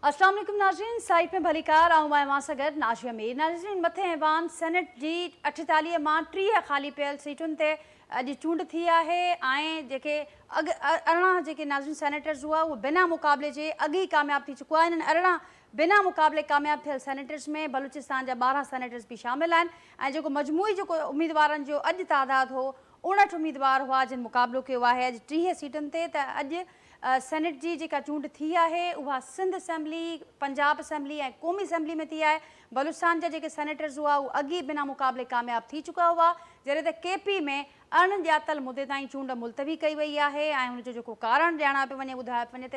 अस्सलाम वालेकुम नाज़रीन, साइट में भलीकार आऊं मां सगर नाशिया मीर। नाज़रीन, मथे ऐवान सेनेट जी 48 मां 30 ख़ाली पियल सीटुनि ते अॼु चूंड थी आहे ऐं जेके 18 जेके नाज़रीन सेनेटर्स हुआ वो बिना मुक़ाबले जे अॻु ई कामयाब थी चुका आहिनि। 18 बिना मुक़ाबले कामयाब थियल सेनेटर्स में बलूचिस्तान जा 12 सेनेटर्स भी शामिल आहिनि ऐं जेको मजमूई जेको उम्मीदवारनि जो अॼु तादाद हो 59 उम्मीदवार हुआ जिन मुक़ाबलो कयो आहे अॼु 30 सीटुनि ते। त अॼु सेनेट जी जेका चूंड थी आहे उहा सिंध असेंबली, पंजाब असेंबली ऐं क़ौमी असेंबली में थी आहे। बलूचिस्तान जा जेके सेनेटर्स हुआ उहे अॻु ई बिना मुक़ाबले कामयाब थी चुका हुआ, जॾहिं त केपी में अणॼातल मुदे ताईं चूंड मुलतवी कई वई आहे ऐं हुनजो जेको कारण ॼाणा पियो वञे, ॿुधायो पियो वञे त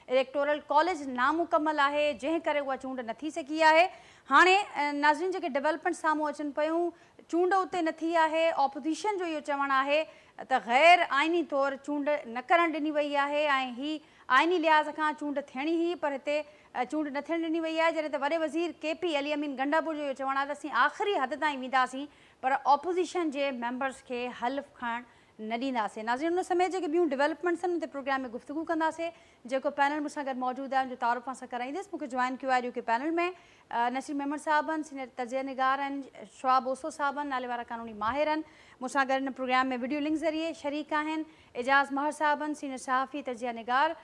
इलेक्टोरल कॉलेज नामुकमल आहे, जंहिं करे उहा चूंड न थी सघी आहे। हाणे नाज़रीन जेके डेवलपमेंट साम्हूं अचनि पियूं, चूंड उते न थी आहे। ऑपोज़िशन जो इहो चवणु आहे त गैर आइनी तौरु चूंड न करणु ॾिनी वई आहे ऐं ही आइनी लिहाज़ खां चूंड थियणी हुई, पर हिते चूंड न थियणु ॾिनी वई आहे। जॾहिं त वॾे वज़ीर केपी अली अमीन गंडापुर जो इहो चवणु आहे त असीं आख़िरी हद ताईं वेंदासीं पर ऑपोज़िशन जे मेंबर्स खे हल्फ़ खणणु न ॾींदासीं। नाज़रीन, उन समय जेके ॿियूं डेवलपमेंट्स आहिनि उन ते प्रोग्राम में गुफ़्तगू कंदासीं। जेको पैनल मूंसां गॾु मौजूदु आहे उनजो तारुफ़ सां कराईंदसि। मूंखे जॉइन कयो आहे ॾियो पैनल में नसीर मेमन साहब आहिनि, सीनियर तजिया निगार आहिनि, शुआब ओसो साहब आहिनि, नाले वारा कानूनी माहिर आहिनि, मूंसां गॾु हिन प्रोग्राम में वीडियो लिंक ज़रिए शरीक आहिनि। एजाज़ महर साहब आहिनि, सीनियर सहाफ़ी तजिया निगार,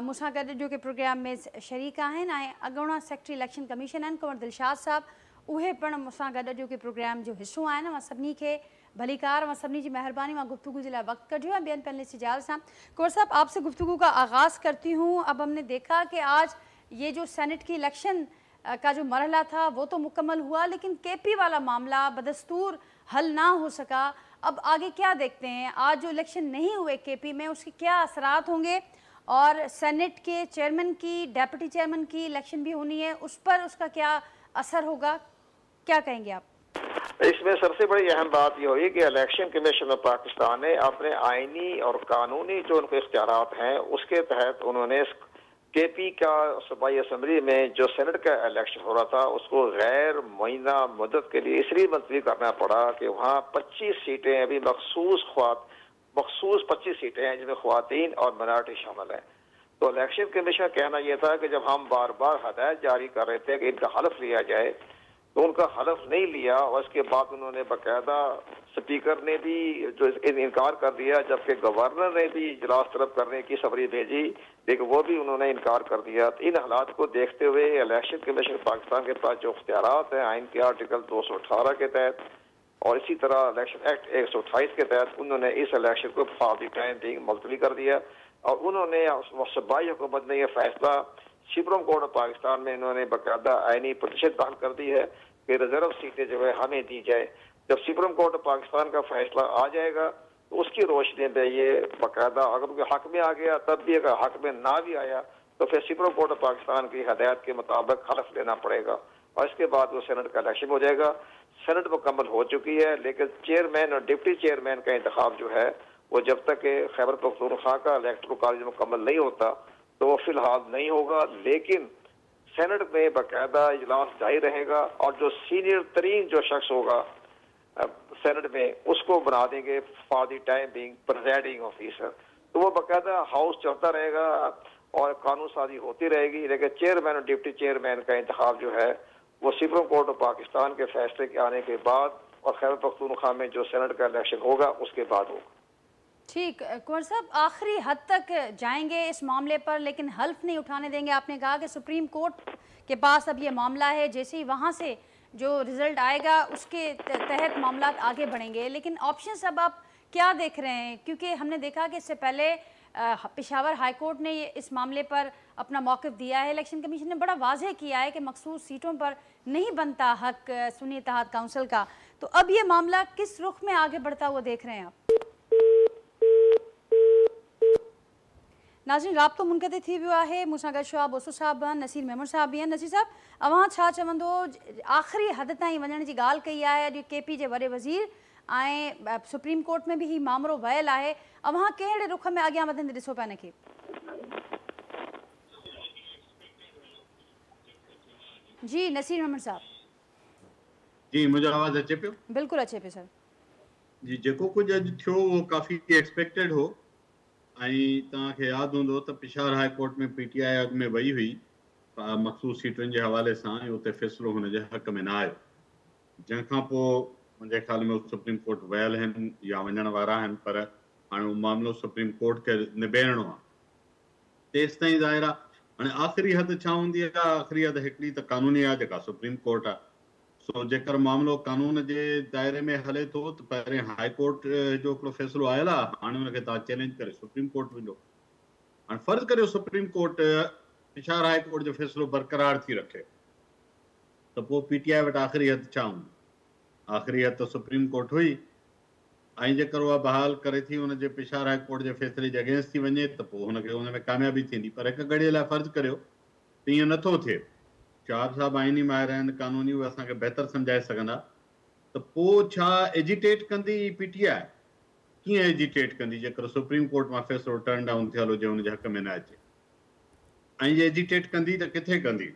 मूंसां गॾु ॾियो प्रोग्राम में शरीक आहिनि ऐं अॻूणा सेक्रेटरी इलेक्शन कमीशन आहिनि कुंवर दिलशाद साहब, उहे पिणु मूंसां गॾु ॾियो प्रोग्राम जो हिसो आहिनि। मां सभिनी खे भलीकार, मां सभिनी जी महिरबानी, मां गुफ्तगू के लिए वक्त कटियो है बेन पैनलिस्ट इजाज़त साहब। कुंवर साहब, आपसे गुफ्तगू का आगाज़ करती हूँ। अब हमने देखा कि आज ये जो सेनेट की इलेक्शन का जो मरहला था वो तो मुकम्मल हुआ, लेकिन केपी वाला मामला बदस्तूर हल ना हो सका। अब आगे क्या देखते हैं? आज जो इलेक्शन नहीं हुए केपी में उसके क्या असरात होंगे और सेनेट के चेयरमैन की, डेप्यूटी चेयरमैन की इलेक्शन भी होनी है, उस पर उसका क्या असर होगा, क्या कहेंगे आप? इसमें सबसे बड़ी अहम बात यह हुई कि इलेक्शन कमीशन ऑफ पाकिस्तान ने अपने आईनी और कानूनी जो उनके इख्तियारात हैं उसके तहत उन्होंने केपी का सूबाई असम्बली में जो सेनेट का इलेक्शन हो रहा था उसको गैर मुइना मुद्दत के लिए इसलिए मुलतवी करना पड़ा कि वहाँ 25 सीटें अभी मखसूस 25 सीटें हैं जिनमें ख्वातीन और मिनॉरिटी शामिल हैं। तो इलेक्शन कमीशन का कहना यह था कि जब हम बार बार हदायत जारी कर रहे थे कि इनका हलफ लिया जाए तो उनका हलफ नहीं लिया और इसके बाद उन्होंने बाकायदा स्पीकर ने भी जो इनकार कर दिया, जबकि गवर्नर ने भी इजलास तलब करने की सबरी भेजी लेकिन वो भी उन्होंने इनकार कर दिया। तो इन हालात को देखते हुए इलेक्शन कमीशन पाकिस्तान के पास जो इख्तियारात हैं आइन के आर्टिकल 218 के तहत और इसी तरह इलेक्शन एक्ट 128 के तहत उन्होंने इस इलेक्शन को फॉर द टाइम बीइंग मुलतवी कर दिया और उन्होंने सूबाई हुकूमत ने यह फैसला सुप्रीम कोर्ट ऑफ पाकिस्तान में इन्होंने बाकायदा आइनी प्रतिशत दाखिल कर दी है कि रिजर्व सीटें जो है हमें दी जाए। जब सुप्रीम कोर्ट ऑफ पाकिस्तान का फैसला आ जाएगा तो उसकी रोशनी में ये बाकायदा अगर उनके हक में आ गया तब भी, अगर हक में ना भी आया तो फिर सुप्रीम कोर्ट ऑफ पाकिस्तान की हदायत के मुताबिक हलफ लेना पड़ेगा और इसके बाद वो सेनेट का इलेक्शन हो जाएगा। सेनेट मुकम्मल हो चुकी है लेकिन चेयरमैन और डिप्टी चेयरमैन का इंतखाब जो है वो जब तक खैबर पख्तूनख्वा का इलेक्टोरल कॉलेज मुकम्मल नहीं होता तो वो फिलहाल नहीं होगा, लेकिन सेनेट में बाकायदा इजलास जारी रहेगा और जो सीनियर तरीन जो शख्स होगा सेनेट में उसको बना देंगे for the time being presiding officer. तो वो बाकायदा हाउस चलता रहेगा और कानून साजी होती रहेगी, लेकिन चेयरमैन और डिप्टी चेयरमैन का इंतखाब जो है वो सुप्रीम कोर्ट ऑफ पाकिस्तान के फैसले के आने के बाद और खैबर पख्तूनख्वा में जो सेनेट का इलेक्शन होगा उसके बाद होगा। ठीक, कुंवर साहब आखिरी हद तक जाएंगे इस मामले पर लेकिन हल्फ नहीं उठाने देंगे। आपने कहा कि सुप्रीम कोर्ट के पास अब ये मामला है, जैसे ही वहाँ से जो रिजल्ट आएगा उसके तहत मामला आगे बढ़ेंगे, लेकिन ऑप्शंस अब आप क्या देख रहे हैं? क्योंकि हमने देखा कि इससे पहले पेशावर हाई कोर्ट ने इस मामले पर अपना मौक़िफ़ दिया है, इलेक्शन कमीशन ने बड़ा वाज़ेह किया है कि मखसूस सीटों पर नहीं बनता हक सुन्नी इत्तेहाद काउंसिल का। तो अब ये मामला किस रुख में आगे बढ़ता हुआ देख रहे हैं आप? नाज़रीन, राब्तो मुनक़ति थी वियो आहे। मूंसां गॾु शुआब ओसो साहब आहिनि, नसीर मेमन साहब बि आहिनि। नसीर साहब, अवां छा चवंदो? आख़िरी हद ताईं वञण जी ॻाल्हि कई आहे अॼु केपी जे वॾे वज़ीर ऐं सुप्रीम कोर्ट में भी ही मामलो वयल आहे। अवां कहिड़े रुख में अॻियां वधंदे ॾिसो पिया हिनखे? जी नसीर मेमन साहब। जी, मुझे आवाज़ अचे पियो? बिल्कुलु अचे पियो सर। जी, जेको कुछ अॼु थियो वो काफ़ी एक्सपेक्टेड हो ऐं तव्हांखे यादि हूंदो त पेशावर हाई कोर्ट में पीटीआई अॻु में वई हुई मखसूस सीटुनि जे हवाले सां उते फ़ैसिलो हुन जे हक़ में न आयो, जंहिंखां पोइ मुंहिंजे ख़्याल में सुप्रीम कोर्ट वियल आहिनि या वञण वारा आहिनि, पर हाणे उहो मामिलो सुप्रीम कोर्ट खे निबेरणो आहे। तेसि ताईं ज़ाहिर आहे हाणे आख़िरी हद छा हूंदी आहे? आख़िरी हद हिकिड़ी त क़ानूनी आहे जेका सुप्रीम कोर्ट आहे। सो जेकर मामिलो कानून जे दायरे में हले थो त पहिरें हाई कोर्ट जो हिकिड़ो फ़ैसिलो आयल आहे, हाणे हुनखे तव्हां चैलेंज करे सुप्रीम कोर्ट वञो। हाणे फ़र्ज़ु करियो supreme court Peshawar high court जो फ़ैसिलो बरक़रार थी रखे त पोइ PTI वटि आख़िरी हद छा हूंदी? आख़िरी हद त सुप्रीम कोर्ट हुई, ऐं जेकर उहा बहाल करे थी हुनजे पेशावर हाई कोर्ट जे फ़ैसिले जे अगेंस्ट थी वञे त पोइ हुनखे हुन में कामयाबी थींदी। पर हिकु घड़ीअ लाइ फ़र्ज़ु करियो त ईअं नथो थिए, शाह साहब आइनी माहिर आहिनि, क़ानूनी उहे असांखे बहितर सम्झाए सघंदा, त पोइ छा एजिटेट कंदी PTI? कीअं एजिटेट कंदी जेकर सुप्रीम कोर्ट मां फ़ैसिलो टर्न डाउन थियल हुजे, हुनजे हक़ में न अचे? ऐं जे एजिटेट कंदी त किथे कंदी?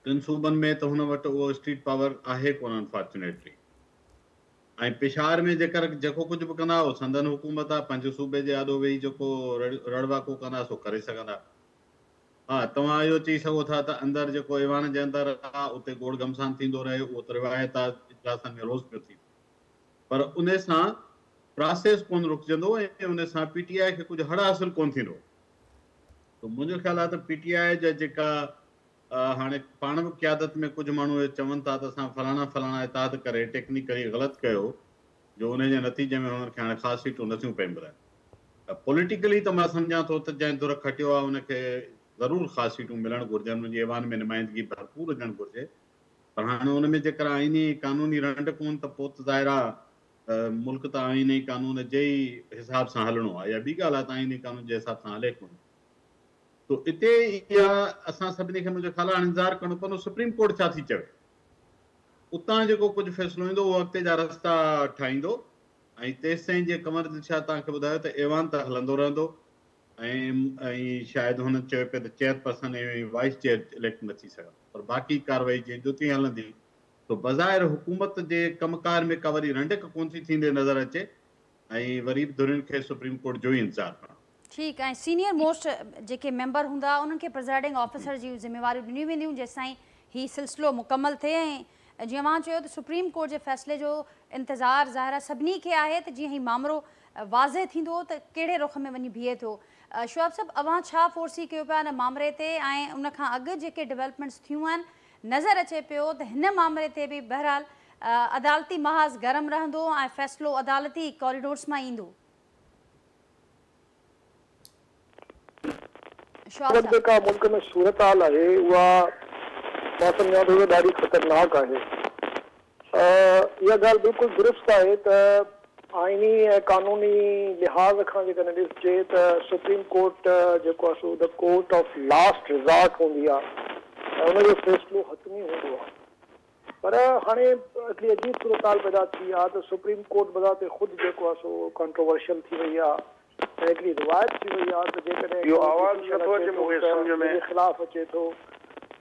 टिनि सूबनि में त हुन वटि उहो स्ट्रीट पावर आहे कोन अनफॉर्चुनेटली। ऐं पेशावर में जेको कुझु बि कंदा उहो संदन हुकूमत आहे, पंहिंजे सूबे जे आॾो वेही जेको रड़वाको कंदा सो करे सघंदा। हा, तव्हां इहो चई सघो था त अंदरि जेको ईवान जे अंदरि आहे उते गोड़ घमसान थींदो रहे, उहो त रिवायत आहे, इजलासनि में रोज़ पियो थी, पर उन सां प्रोसेस कोन रुकजंदो ऐं उन सां PTI खे कुझु हड़ हासिल कोन थींदो। त मुंहिंजो ख़्याल आहे त PTI जा जेका हाणे पाण बि क़यादत में कुझु माण्हू चवनि था त असां फलाणा इताद करे टेक्निकली ग़लति कयो, जो उन जे नतीजे में हुननि खे हाणे ख़ासि सीटूं नथियूं पइनि ॿुधाइनि। पॉलिटिकली त मां सम्झां थो त जंहिं दुर खटियो आहे उनखे ज़रूरु ख़ासि सीटूं मिलणु घुरिजनि, मुंहिंजी ऐवान में नुमाइंदगी भरपूर हुजणु घुरिजे, पर हाणे हुन में जेकर आइनी क़ानूनी रंड कोन त पोइ त ज़ाहिर आहे मुल्क त आइनी कानून जे ई हिसाब सां हलणो आहे, या ॿी ॻाल्हि आहे त आइनी कानून जे हिसाब सां हले कोन। तो इते इहा असां सभिनी खे मुंहिंजो ख़्याल आहे इंतज़ारु करिणो पवंदो सुप्रीम कोर्ट छा थी चवे। उतां जेको कुझु फ़ैसिलो ईंदो उहो अॻिते जा रस्ता ठाहींदो, ऐं तेसि ताईं जीअं कमर दिशा तव्हांखे ॿुधायो त ऐवान त हलंदो रहंदो, ऐं शायदि हुन चयो पियो त चेयरपर्सन ऐं वाइस चेयर इलेक्ट न थी सघंदा, पर बाक़ी कार्रवाई जीअं जो तीअं हलंदी। तो बज़ाहिर हुकूमत जे कमकार में का वरी रंडक कोन थी थींदे नज़र अचे, ऐं वरी बि धुरियुनि खे सुप्रीम कोर्ट जो ई इंतज़ारु करणो। ठीकु आहे। सीनियर मोस्ट जेके मेंबर हूंदा उन्हनि खे प्रिज़ाइडिंग ऑफिसर जी ज़िम्मेवारियूं ॾिनियूं वेंदियूं जेसिताईं हीउ सिलसिलो मुकमल थिए। ऐं जीअं मां चयो त सुप्रीम कोर्ट जे फ़ैसिले जो इंतज़ारु ज़ाहिर आहे सभिनी खे आहे त जीअं हीउ मामिलो वाज़े थींदो त कहिड़े रुख में वञी बीहे थो। शुआब साहब, अव्हां छा फोर्सी कयो पिया हिन मामले ते, ऐं उनखां अॻु जेके डेवलपमेंट्स थियूं आहिनि नज़र अचे पियो त हिन मामले ते बि बहरहाल अदालती महाज़ गरम रहंदो ऐं फ़ैसिलो अदालती कॉरिडोर्स मां ईंदो? जेका मुल्क में सूरत हाल आहे उहा मां सम्झां थो ॾाढी ख़तरनाक आहे। इहा ॻाल्हि बिल्कुलु दुरुस्त आहे त आइनी ऐं क़ानूनी लिहाज़ खां जेकॾहिं ॾिसजे त सुप्रीम कोर्ट जेको आहे so the court of last resort हूंदी आहे ऐं उनजो फ़ैसिलो हतमी हूंदो आहे। पर हाणे हिकिड़ी अजीब सूरत हाल पैदा थी आहे त सुप्रीम कोर्ट बज़ाते ख़ुदि जेको आहे सो कंट्रोवर्शियल थी वई आहे, हिकिड़ी रिवायत थी वई आहे त जेकॾहिं ख़िलाफ़ अचे थो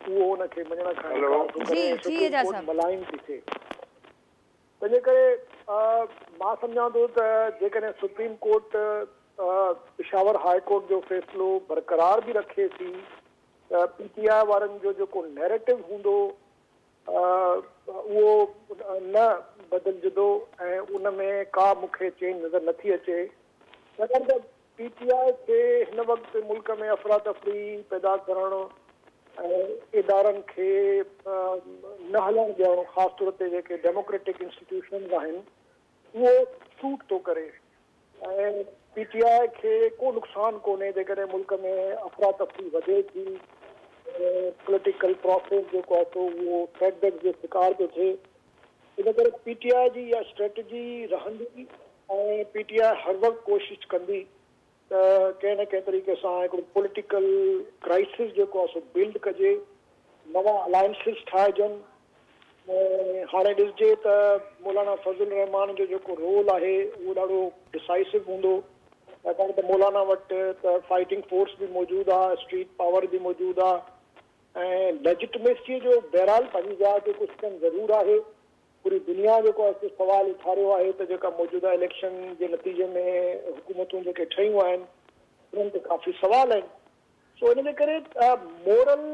उहो हुनखे मञण खां मलाइन थी थिए। तंहिंजे करे मां सम्झां थो त जेकॾहिं supreme court Peshawar high court जो फ़ैसिलो बरक़रार बि रखे थी त PTI वारनि जो जेको नैरेटिव हूंदो उहो न बदिलजंदो ऐं उन में का मूंखे चेंज नज़र नथी अचे। छाकाणि त PTI खे हिन वक़्तु मुल्क में अफ़रा तफ़री पैदा करणु ऐं इदारनि खे न हलणु ॾियणु, ख़ासि तौर ते जेके डेमोक्रेटिक इंस्टीट्यूशन्स आहिनि उहो सूट थो करे, ऐं PTI खे को नुक़सानु कोन्हे जेकॾहिं मुल्क में अफ़रा तफ़री वधे थी, पॉलिटिकल प्रोसेस जेको आहे तो उहो सेटबैक जो शिकार थो थिए। इन करे PTI जी इहा स्ट्रेटजी रहंदी ऐं PTI हर वक़्तु कोशिशि कंदी त कंहिं न कंहिं तरीक़े सां हिकिड़ो पॉलिटिकल क्राइसिस जेको आहे सो बिल्ड कजे, नवां अलायंसिस ठाहिजनि। हाणे ॾिसजे त मौलाना फज़ल रहमान जो जेको रोल आहे उहो ॾाढो डिसाइसिव हूंदो, छाकाणि त मौलाना वटि त फाइटिंग फोर्स बि मौजूदु आहे, स्ट्रीट पावर बि मौजूदु आहे, ऐं लेजिटिमेसीअ जो बहरहाल पंहिंजी जाइ ते कुझु कम ज़रूरु आहे। पूरी दुनिया जेको आहे सवाल उथारियो आहे त जेका मौजूदा इलेक्शन जे नतीजे में हुकूमतूं जेके ठहियूं आहिनि उन्हनि ते काफ़ी सवाल आहिनि। सो इन जे करे मोरल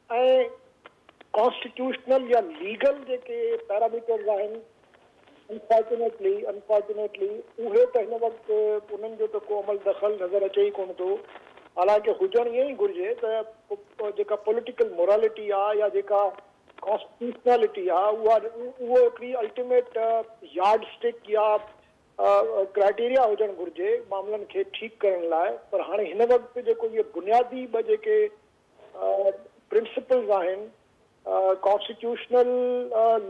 ऐं कॉन्स्टिट्यूशनल या लीगल जेके पैरामीटर्स आहिनि अनफॉर्चुनेटली उहे त हिन वक़्तु उन्हनि जो त को अमल दख़ल नज़र अचे ई कोन थो। हालांकि हुजणु ईअं ई घुरिजे त जेका पॉलिटिकल मोरालिटी आहे या जेका कॉन्स्टिट्यूशनलिटी आहे उहो हिकिड़ी अल्टीमेट यार्ड स्टिक या क्राइटेरिया हुजणु घुरिजे मामलनि खे ठीकु करण लाइ। पर हाणे हिन वक़्तु जेको इहे बुनियादी ॿ जेके प्रिंसिपल्स आहिनि कॉन्स्टिट्यूशनल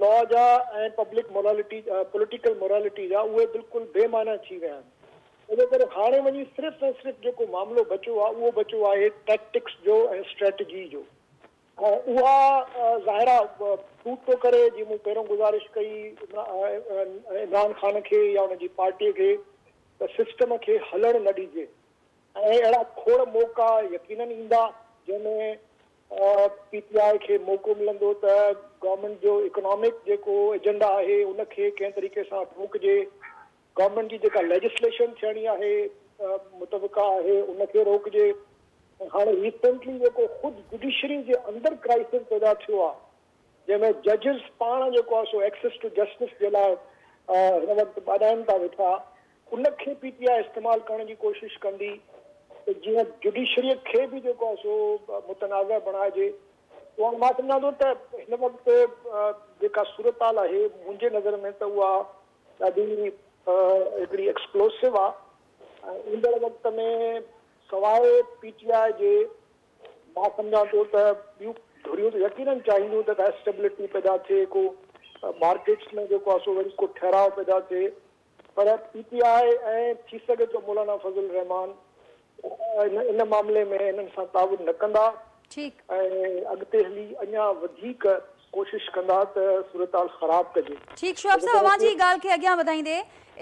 लॉ जा ऐं पब्लिक मोरालिटी पॉलिटिकल मोरालिटी जा उहे बिल्कुलु बेमाना थी विया आहिनि। इन करे हाणे वञी सिर्फ़ु ऐं सिर्फ़ु जेको मामिलो बचियो आहे उहो बचियो आहे टैक्टिक्स जो ऐं स्ट्रेटजी जो। उहा ज़ाहिरा फ्रूट थो करे जीअं मूं पहिरियों गुज़ारिश कई इमरान ख़ान खे या उनजी पार्टीअ खे त सिस्टम खे हलणु न ॾिजे ऐं अहिड़ा खोड़ मौक़ा यकीनन ईंदा जंहिंमें PTI खे मौक़ो मिलंदो त गवर्नमेंट जो इकोनॉमिक जेको एजेंडा आहे उनखे कंहिं तरीक़े सां रोकजे, गवर्नमेंट जी जेका लेजिस्लेशन थियणी आहे मुतबिक़ा आहे उनखे रोकजे। हाणे रिसेंटली जेको ख़ुदि जुडिशरी जे अंदरि क्राइसिस पैदा थियो आहे जंहिंमें जजिस पाण जेको आहे सो एक्सेस टू जस्टिस जे लाइ हिन वक़्तु ॿाॾाइनि था वेठा, उनखे PTI इस्तेमालु करण जी कोशिशि कंदी त जीअं जुडिशरीअ खे बि जेको आहे सो मुतनाज़ बणाइजे। उहा मां सम्झां थो त हिन वक़्तु जेका सूरताल आहे मुंहिंजे नज़र में त उहा ॾाढी हिकिड़ी एक्सप्लोसिव आहे। ईंदड़ वक़्त में सवाइ PTI जे मां सम्झां थो त ॿियूं धुरियूं त यकीनन चाहींदियूं त स्टेबिलिटी पैदा थिए, को मार्केट्स में जेको आहे सो वरी को ठहराव पैदा थिए। पर PTI ऐं थी सघे थो मौलाना फज़ल रहमान इन मामले में इन्हनि सां ताउन न कंदा ऐं अॻिते हली अञा वधीक कोशिश कंदा त सूरताल ख़राब कजे। ठीक शोब साहब अवां जी ॻाल्हि खे अॻियां वधाईंदे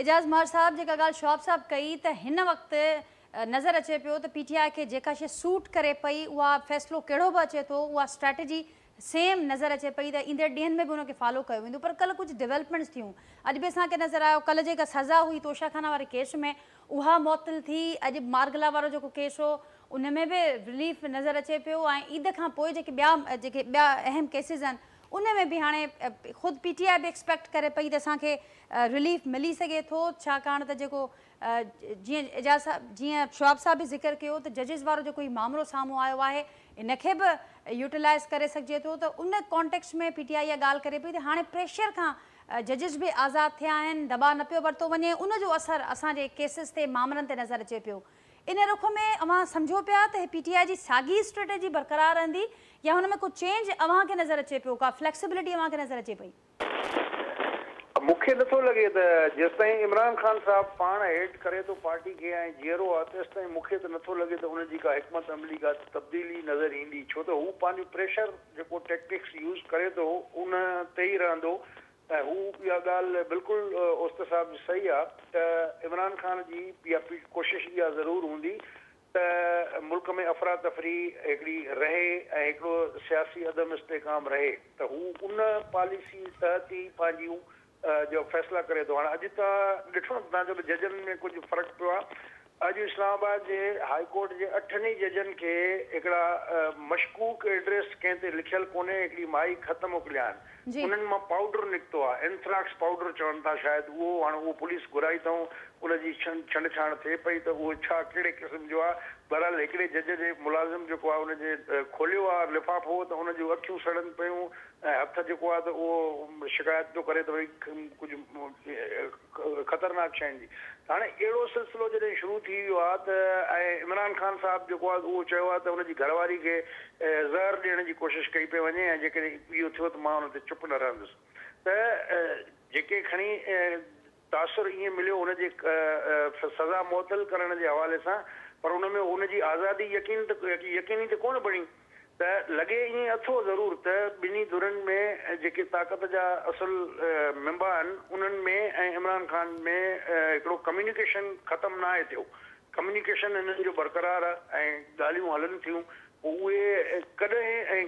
एजाज़ महर साहब जेका ॻाल्हि शोब साहब कई त हिन वक़्तु नज़र अचे पियो त PTI खे जेका शइ सूट करे पई उहा फ़ैसिलो कहिड़ो बि अचे थो उहा स्ट्रेटजी सेम नज़र अचे पई त ईंदड़ ॾींहंनि में बि उनखे फॉलो कयो वेंदो। पर कल्ह कुझु डेवलपमेंट्स थियूं, अॼु बि असांखे नज़र आयो कल्ह जेका सज़ा हुई तोशाखाना वारे केस में उहा मुअत्तल थी। अॼु मारगला वारो जेको केस हो उन में बि रिलीफ नज़र अचे पियो ऐं ईद खां पोइ जेके ॿिया अहम केसिस आहिनि उन में बि हाणे ख़ुदि PTI बि एक्सपेक्ट करे पई त असांखे रिलीफ मिली सघे थो, छाकाणि त जेको जीअं एजाज़ साहब जीअं शोआब साहब बि ज़िक्र कयो त जजिस वारो जेको ही मामिलो साम्हूं आयो आहे इनखे बि यूटिलाइज़ करे सघिजे थो। त उन कॉन्टेक्स्ट में PTI इहा ॻाल्हि करे पई त हाणे प्रेशर खां जजिस बि आज़ादु थिया आहिनि, दॿा न पियो वरितो वञे, उनजो असरु असांजे केसिस ते मामलनि ते नज़र अचे पियो। इन रुख में अवां सम्झो पिया त PTI जी साॻी स्ट्रेटेजी बरक़रार रहंदी या हुन में को चेंज अव्हांखे नज़र अचे पियो, का फ्लेक्सिबिलिटी अव्हांखे नज़र अचे पई? मूंखे नथो लॻे त जेसिताईं इमरान ख़ान साहब पाण हेड करे थो पार्टी खे ऐं जीअरो आहे तेसिताईं मूंखे त नथो लॻे त हुनजी का हिकमत अमली का तब्दीली नज़र ईंदी। छो त हू पंहिंजो प्रेशर जेको टैक्टिक्स यूज़ करे थो उन ते ई रहंदो ऐं हू इहा ॻाल्हि बिल्कुलु उस्ताद साहब सही आहे त इमरान ख़ान जी इहा कोशिशि इहा ज़रूरु हूंदी त मुल्क में अफ़रा तफ़री हिकिड़ी रहे ऐं हिकिड़ो सियासी अदम इस्तेकाम रहे त हू उन पॉलिसी तहत ई पंहिंजियूं जो फ़ैसिला करे थो। हाणे अॼु तव्हां ॾिठो न तव्हांजो जजनि में कुझु फ़र्क़ु पियो आहे। अॼु इस्लामाबाद जे हाई कोर्ट जे 8 जजनि खे हिकिड़ा मशकूक एड्रेस कंहिं ते लिखियलु कोन्हे, हिकिड़ी माई ख़त मोकिलिया आहिनि, उन्हनि मां पाउडर निकितो आहे, एंथ्राक्स पाउडर चवनि था शायदि उहो। हाणे उहो पुलिस घुराई अथऊं, उनजी छंछाण थिए पई त उहो छा कहिड़े क़िस्म जो आहे। बहरहाल हिकिड़े जज जे मुलाज़िम जेको आहे उनजे खोलियो आहे लिफ़ाफ़ो त उन जूं अखियूं सड़नि पियूं ऐं हथु जेको आहे त उहो शिकायत थो करे त भई कुझु ख़तरनाक शयुनि जी। हाणे अहिड़ो सिलसिलो जॾहिं शुरू थी वियो आहे त ऐं इमरान ख़ान साहब जेको आहे उहो चयो आहे त हुनजी घरवारी खे ज़हर ॾियण जी कोशिशि कई पई वञे ऐं जेकॾहिं इहो थियो त मां हुन ते चुप न रहंदुसि। त जेके खणी तासुर ईअं मिलियो हुनजे सज़ा मुअत्तल करण जे हवाले सां, पर हुन में हुनजी आज़ादी यकीनी त कोन बणी। त लॻे ईअं अथो ज़रूरु त ॿिन्ही धुरनि में जेके ताक़त जा असुल मेंबर आहिनि उन्हनि में ऐं इमरान ख़ान में हिकिड़ो कम्युनिकेशन ख़तमु न आहे थियो। कम्युनिकेशन हिननि जो बरक़रार आहे ऐं ॻाल्हियूं हलनि थियूं, उहे कॾहिं ऐं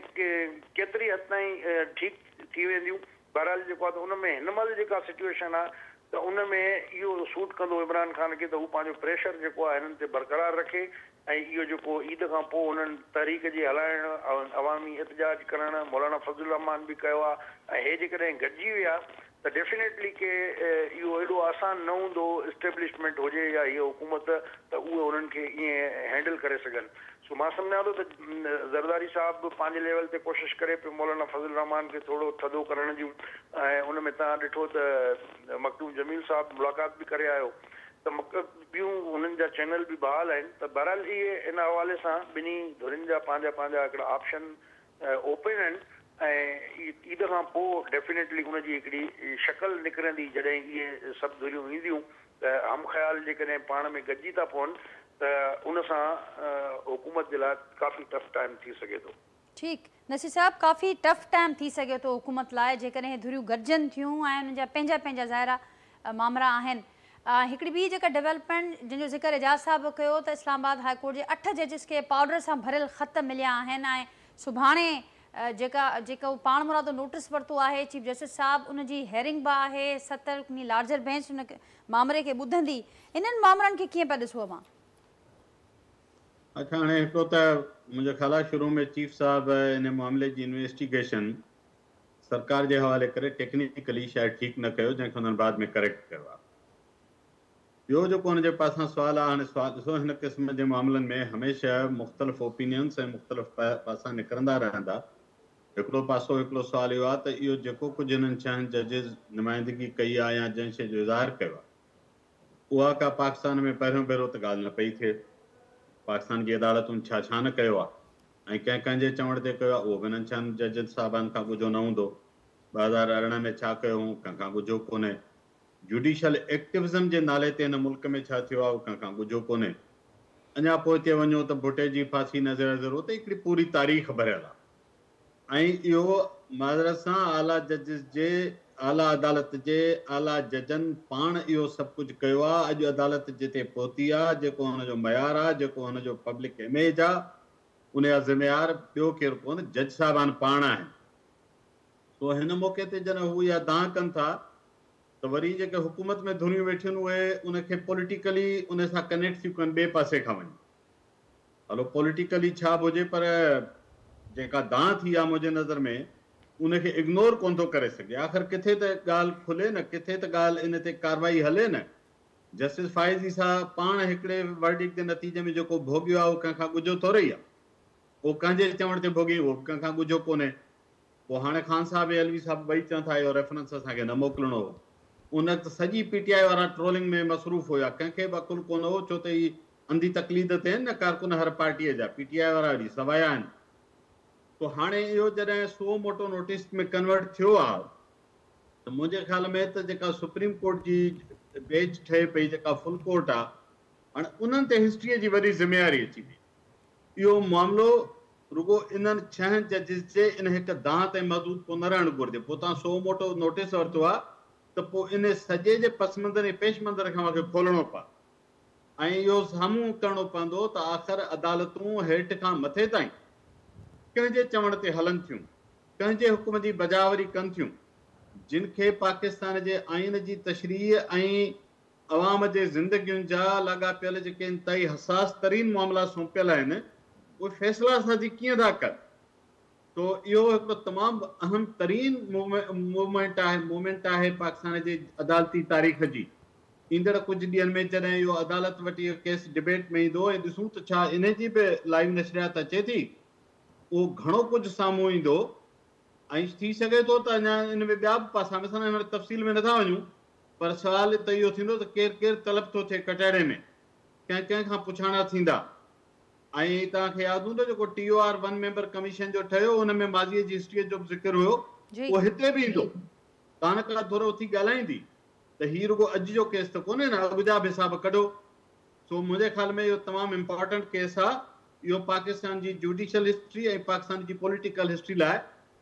केतिरी हद ताईं ठीकु थी वेंदियूं। बहरहाल जेको आहे त उन में हिन महिल जेका सिचुएशन आहे त उन में इहो सूट कंदो इमरान ख़ान खे त हू पंहिंजो प्रेशर जेको आहे हिननि ते बरक़रार रखे ऐं इहो जेको ईद खां पोइ उन्हनि तहरीक जे हलाइण अवामी एहतजाज करणु मौलाना फज़लुर रहमान बि कयो आहे ऐं हे जेकॾहिं गॾिजी विया त डेफिनेटली के इहो एॾो आसान न हूंदो इस्टेब्लिशमेंट हुजे या हीअ हुकूमत त उहे उन्हनि खे ईअं हैंडल करे सघनि। सो मां सम्झां थो त ज़रदारी साहब पंहिंजे लेवल ते कोशिशि करे पियो मौलाना फज़लुर रहमान खे थोरो थधो करण जूं ऐं उन में तव्हां ॾिठो त मखदूम जमील साहब मुलाक़ात बि करे आयो त ॿियूं हुननि जा चैनल बि बहाल आहिनि त बहरहाल इहे इन हवाले सां ॿिन्ही धुरियुनि जा पंहिंजा पंहिंजा हिकिड़ा ऑप्शन ओपन आहिनि ऐं ईद खां पोइ डेफिनेटली हुनजी हिकिड़ी शकल निकिरंदी जॾहिं इहे सभु धुरियूं ईंदियूं त हम ख़्याल जेकॾहिं पाण में गॾिजी था पवनि त उन सां हुकूमत जे लाइ काफ़ी टफ टाइम थी सघे थो। ठीकु नसीर साहब, काफ़ी टफ टाइम थी सघे थो हुकूमत लाइ जेकॾहिं धुरियूं गॾिजनि थियूं ऐं उन्हनि जा पंहिंजा पंहिंजा ज़ाहिरा मामला आहिनि। हिकिड़ी ॿी जेका डेवलपमेंट जिन जो ज़िक्र एजाज साहब कयो त इस्लामाबाद हाई कोर्ट जे 8 जजिस खे पाउडर सां भरियल ख़त मिलिया आहिनि ऐं सुभाणे जेको पाण मुरादो नोटिस वरितो आहे चीफ जस्टिस साहब उनजी हेयरिंग बि आहे 7 लार्जर बेंच उन मामले खे ॿुधंदी। इन्हनि मामलनि खे कीअं पिया ॾिसो मां? अच्छा, हाणे हिकिड़ो त मुंहिंजो ख़्यालु आहे शुरू में चीफ साहब इन मामले जी इन्वेस्टिगेशन सरकार जे हवाले करे टेक्निकली शायदि ठीकु न कयो जंहिंखे हुननि बाद में करेक्ट कयो आहे। ॿियो जेको हुनजे पासां सुवालु आहे, हाणे सुवालु ॾिसो हिन क़िस्म जे मामलनि में हमेशह मुख़्तलिफ़ ओपिनियन्स ऐं मुख़्तलिफ़ पासा निकिरंदा रहंदा। हिकिड़ो पासो हिकिड़ो सुवालु इहो आहे त इहो जेको कुझु हिननि 6 जजिस नुमाइंदगी कई आहे या जंहिं शइ जो इज़हार कयो आहे उहा का पाकिस्तान में पहिरियों भेरो त ॻाल्हि न पई थिए। पाकिस्तान जी अदालतुनि छा न कयो आहे ऐं कंहिंजे चवण ते कयो आहे उहो बि हिननि 6 जजिस साहिबान खां ॻुझो न हूंदो। 2018 में छा कयो हुओ कंहिंखां ॻुझो कोन्हे। जुडिशल एक्टिविज़म जे नाले ते हिन मुल्क में छा थियो आहे उहो कंहिंखां ॻुझो कोन्हे। अञा पोइ हिते वञो त भुटे जी फांसी नज़र ज़रूरत हिकिड़ी पूरी तारीख़ भरियल आहे ऐं इहो माज़रत सां आला जजिस जे आला अदालत जे आला जजनि पाण इहो सभु कुझु कयो आहे। अॼु अदालत जिते पहुती आहे, जेको हुनजो मयार आहे, जेको हुनजो पब्लिक इमेज आहे, उनजा ज़िम्मेवार ॿियो केरु कोन जज साहिबान पाण आहिनि। सो हिन मौक़े ते जॾहिं हू इहा दांह कनि था त वरी जेके हुकूमत में धुनियूं वेठियूं आहिनि उहे उनखे पॉलिटिकली उन सां कनेक्ट थियूं कनि ॿिए पासे खां वञी। हलो पॉलिटिकली छा बि हुजे पर जेका दांह थी आहे मुंहिंजे नज़र में उनखे इग्नोर कोन थो करे सघे। आख़िर किथे त ॻाल्हि खुले न, किथे त ॻाल्हि इन ते कार्रवाई हले न। जस्टिस फाइज़ी साहब पाण हिकिड़े वर्डिक्ट जे नतीजे में जेको भोॻियो आहे उहो कंहिंखां ॻुझो थोरे ई आहे। उहो कंहिंजे चवण ते भोॻी उहो बि कंहिंखां ॻुझो कोन्हे। पोइ हाणे ख़ान साहब ऐं अलवी साहब ॿई चवनि था इहो रेफरेंस असांखे न मोकिलिणो हो। उन वक़्तु सॼी PTI वारा ट्रोलिंग में मसरूफ़ हुया, कंहिंखे बि अकुलु कोन हो छो त ही अंधी तकलीद ते न कारकुन हर पार्टीअ जा PTI वारा वरी सवाया आहिनि। तो हाणे इहो जॾहिं सो मोटो नोटिस में कन्वर्ट थियो आहे त मुंहिंजे ख़्याल में त जेका सुप्रीम कोर्ट जी बेंच ठहे पई जेका फुल कोर्ट आहे हाणे उन्हनि ते हिस्ट्रीअ जी वॾी ज़िम्मेवारी अची पई। इहो मामिलो रुगो इन्हनि 6 जजिस जे इन हिकु दांह ते महदूद पोइ न रहणु घुरिजे। पोइ तव्हां सो मोटो नोटिस वरितो आहे त पोइ इन सॼे जे पस मंज़र ऐं पेश मंज़र खे मूंखे खोलणो पए ऐं इहो साम्हूं करणो पवंदो त आख़िर अदालतूं हेठि खां मथे ताईं कंहिंजे चवण ते हलनि थियूं, कंहिंजे हुकुम जी बजावरी कनि थियूं। जिन खे पाकिस्तान जे आइन जी तशरीह ऐं अवाम जे ज़िंदगियुनि जा लाॻापियल जेके इंतहाई हसास तरीन मामला सौंपियल आहिनि उहे फ़ैसिला साज़ी कीअं था कनि। तो इहो हिकिड़ो तमामु अहम तरीन मूवमेंट आहे पाकिस्तान जे अदालती तारीख़ जी। ईंदड़ कुझु ॾींहंनि में जॾहिं इहो अदालत वटि इहो केस डिबेट में ईंदो ऐं ॾिसूं त छा इन जी बि लाइव नशरियात अचे थी, उहो घणो कुझु साम्हूं ईंदो ऐं थी सघे थो त अञा इन में ॿिया बि पासा मिसाल हिन तफ़सील में नथा वञूं पर सुवाल त इहो थींदो त केरु केरु तलब थो थिए कटहरे में, कंहिंखां पुछाणा थींदा। ऐं तव्हांखे यादि हूंदो जेको TOR 1 मेंबर कमीशन जो ठहियो हुन में माज़ीअ जी हिस्ट्रीअ जो बि ज़िक्र हुयो, उहो हिते बि ईंदो। कान का थोरो उथी ॻाल्हाईंदी त हीउ रुगो अॼु जो केस त कोन्हे न, अॻु जा बि हिसाब कढो। सो मुंहिंजे ख़्याल में इहो तमामु इम्पोर्टेंट केस आहे। इहो पाकिस्तान जी जुडिशल हिस्ट्री ऐं पाकिस्तान जी पॉलिटिकल हिस्ट्री लाइ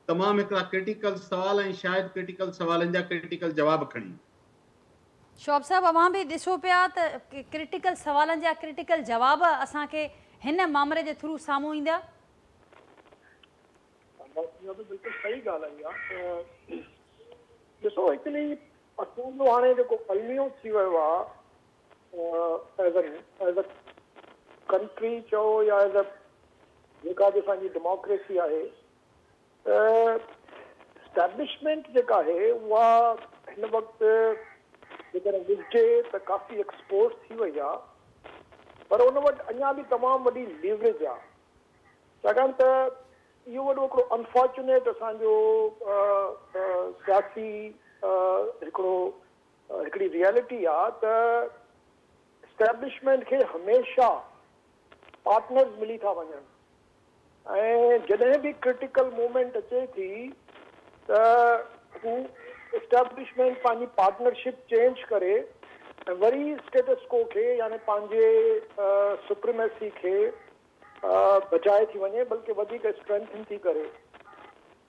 तमामु हिकिड़ा क्रिटिकल सवाल ऐं शायदि क्रिटिकल सवालनि जा क्रिटिकल जवाब खणी। शौब साहब अवां बि ॾिसो पिया त क्रिटिकल सवालनि जा क्रिटिकल जवाब असांखे हिन मामले जे थ्रू साम्हूं ईंदा। बिल्कुलु सही ॻाल्हि आहे। ॾिसो एक्चुअली असांजो हाणे जेको अलमियो थी वियो आहे कंट्री चओ या एज़ अ जेका बि असांजी डेमोक्रेसी आहे त एस्टेब्लिशमेंट जेका आहे उहा हिन वक़्तु जेकॾहिं ॾिसिजे त काफ़ी एक्सपोज़ थी वई आहे, पर उन वटि अञा बि तमामु वॾी लीवरेज आहे। छाकाणि त इहो वॾो हिकिड़ो अनफॉर्चुनेट असांजो सियासी हिकिड़ी रियलिटी आहे त एस्टेब्लिशमेंट खे हमेशह पार्टनर्स मिली था वञनि, ऐं जॾहिं बि क्रिटिकल मूवमेंट अचे थी त हू एस्टेब्लिशमेंट पंहिंजी पार्टनरशिप चेंज करे ऐं वरी स्टेटस को खे यानी पंहिंजे सुप्रीमेसी खे बचाए थी वञे, बल्कि वधीक स्ट्रेंथन थी करे।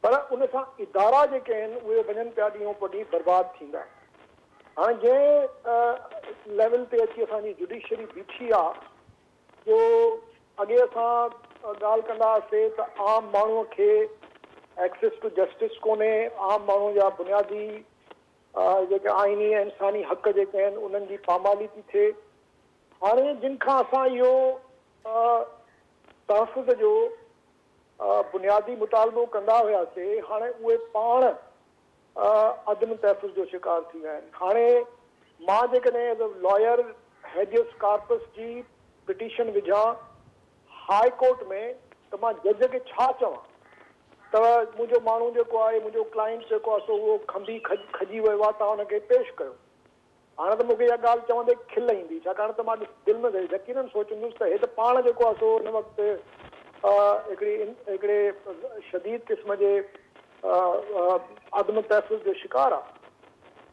पर उन सां इदारा जेके आहिनि उहे वञनि पिया ॾींहों पोइ ॾींहुं बर्बाद थींदा। हाणे जंहिं लेवल ते अची असांजी जुडिशरी बीठी आहे, जो अॻे असां ॻाल्हि कंदा हुआसीं त आम माण्हूअ खे एक्सेस टू जस्टिस कोन्हे, आम माण्हू जा बुनियादी जेके आइनी ऐं इंसानी हक़ जेके आहिनि उन्हनि जी पामाली थी थिए। हाणे जिन खां असां इहो तहफ़ुज़ जो बुनियादी मुतालबो कंदा हुआसीं, हाणे उहे पाण अदम तहफ़ुज़ जो शिकार थी विया आहिनि। हाणे मां जेकॾहिं as a lawyer habeas corpus जी पिटीशन विझां हाई कोर्ट में त मां जज खे छा चवां त मुंहिंजो माण्हू जेको आहे, मुंहिंजो क्लाइंट जेको आहे सो उहो खजी वियो आहे, तव्हां हुनखे पेश कयो। हाणे त मूंखे इहा ॻाल्हि चवंदे खिल ईंदी, छाकाणि त मां दिलि में यकीननि सोचंदुसि त हे त पाण जेको आहे सो हिन वक़्तु हिकिड़े शदीद क़िस्म जे अदम तहफ़ुज़ जो शिकार आहे।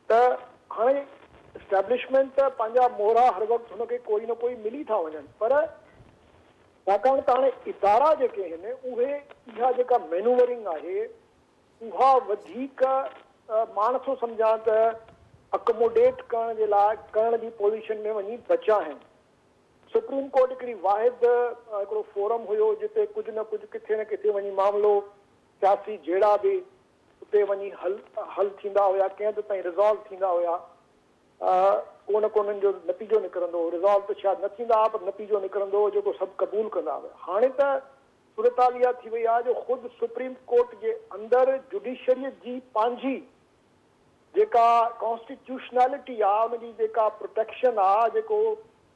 त हाणे एस्टेब्लिशमेंट त पंहिंजा मोहरा हर वक़्तु हुनखे कोई न कोई मिली था वञनि, पर छाकाणि त हाणे इदारा जेके आहिनि उहे इहा जेका मैनूवरिंग आहे उहा वधीक मां नथो सम्झां त अकोमोडेट करण जे लाइ करण जी पोज़ीशन में वञी बचा आहिनि। सुप्रीम कोर्ट हिकिड़ी वाहिद हिकिड़ो फोरम हुयो जिते कुझु न कुझु किथे न किथे वञी मामिलो सियासी जहिड़ा बि उते वञी हल थींदा हुया, कंहिं हद ताईं रिज़ॉल्व थींदा हुया, कोन कोन्हनि जो नतीजो निकिरंदो हो। रिज़ॉल्व त शायदि न थींदा पर नतीजो निकिरंदो हो जेको सभु क़बूल कंदा हुआ। हाणे त सूरत हाल इहा थी वई आहे जो ख़ुदि सुप्रीम कोर्ट जे अंदरि जुडिशरीअ जी पंहिंजी जेका कॉन्स्टिट्यूशनैलिटी आहे, उनजी जेका प्रोटेक्शन आहे, जेको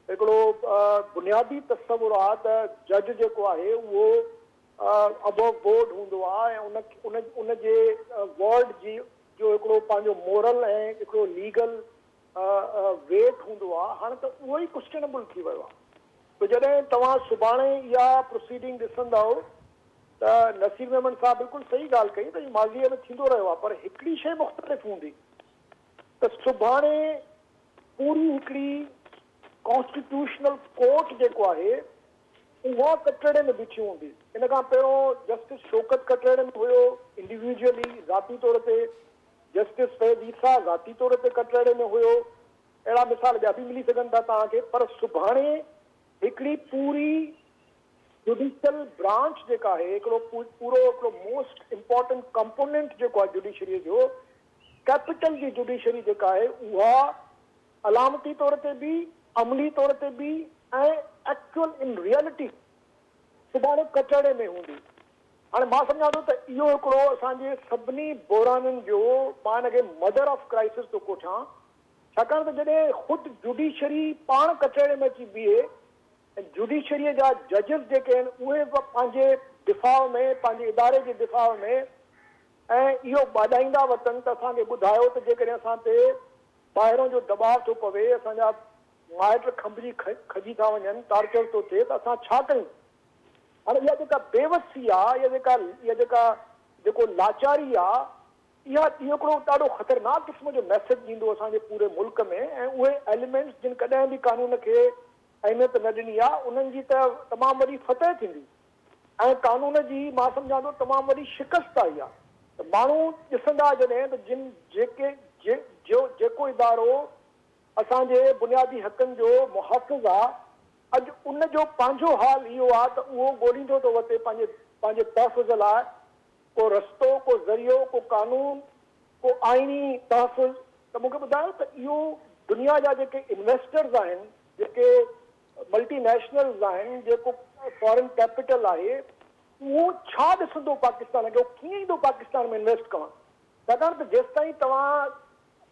हिकिड़ो बुनियादी तस्वुर आहे त जज जेको आहे उहो अबव बोर्ड हूंदो आहे ऐं उनजे वर्ड जी जो हिकिड़ो पंहिंजो मोरल ऐं हिकिड़ो लीगल वेट हूंदो आहे। हाणे त उहो ई क्वेश्चनेबल थी वियो आहे। त जॾहिं तव्हां सुभाणे इहा प्रोसीडिंग ॾिसंदव त नसीर मेमन साहब बिल्कुलु सही ॻाल्हि कई त माज़ीअ में थींदो रहियो आहे, पर हिकिड़ी शइ मुख़्तलिफ़ हूंदी त सुभाणे पूरी हिकिड़ी कॉन्स्टिट्यूशनल कोर्ट जेको आहे उहा कटड़े में बीठी हूंदी। इन खां पहिरियों जस्टिस शौकत कटड़े में हुयो इंडिविजुअली ज़ाती तौर ते, जस्टिस फैज़ ईसा ज़ाती तौर ते कटड़े में हुयो, अहिड़ा मिसाल ॿिया बि मिली सघनि था तव्हांखे। पर सुभाणे हिकिड़ी पूरी जुडिशल ब्रांच जेका आहे, हिकिड़ो पूरो हिकिड़ो मोस्ट इम्पोर्टेंट कंपोनेंट जेको आहे जुडिशरीअ जो, कैपिटल जी जुडिशरी जेका आहे उहा अलामती तौर ते बि, अमली तौर ते बि ऐं एक्चुअल इन रियलिटी सुभाणे कटड़े में हूंदी। हाणे मां सम्झां थो त इहो हिकिड़ो असांजे सभिनी बहराननि जो मां हिनखे मदर ऑफ क्राइसिस थो कोठां, छाकाणि त जॾहिं ख़ुदि जुडिशरी पाण कटड़े में अची बीहे ऐं जुडिशरीअ जा जजिस जेके आहिनि उहे बि पंहिंजे दिफ़ा में, पंहिंजे इदारे जे दिफ़ा में ऐं इहो ॿाॾाईंदा वतन त असांखे ॿुधायो त जेकॾहिं असां ते ॿाहिरों जो दबाव थो पवे, असांजा माइट खजी था वञनि, टार्चर थो थिए, त असां छा कयूं। हाणे इहा जेका बेवसी आहे, इहा जेको लाचारी आहे, इहो हिकिड़ो ॾाढो ख़तरनाक क़िस्म जो मैसेज ॾींदो असांजे पूरे मुल्क में। ऐं उहे एलिमेंट्स जिन कॾहिं बि कानून खे अहमियत न ॾिनी आहे उन्हनि जी त तमामु वॾी फतह थींदी ऐं कानून जी मां सम्झां थो तमामु वॾी शिकस्त आई आहे। त माण्हू ॾिसंदा जॾहिं त जेको इदारो असांजे बुनियादी हक़नि जो मुहाफ़िज़ आहे, अॼु उनजो पंहिंजो हाल इहो आहे त उहो ॻोल्हींदो थो वठे पंहिंजे तहफ़ुज़ लाइ को रस्तो, को ज़रियो, को कानून, को आइनी तहफ़ुज़। त मूंखे ॿुधायो त इहो दुनिया जा जेके इन्वेस्टर्स आहिनि, जेके मल्टीनेशनल्स आहिनि, जेको फॉरेन कैपिटल आहे, उहो छा ॾिसंदो पाकिस्तान खे, कीअं ईंदो पाकिस्तान में इन्वेस्ट करणु? छाकाणि त जेसि ताईं तव्हां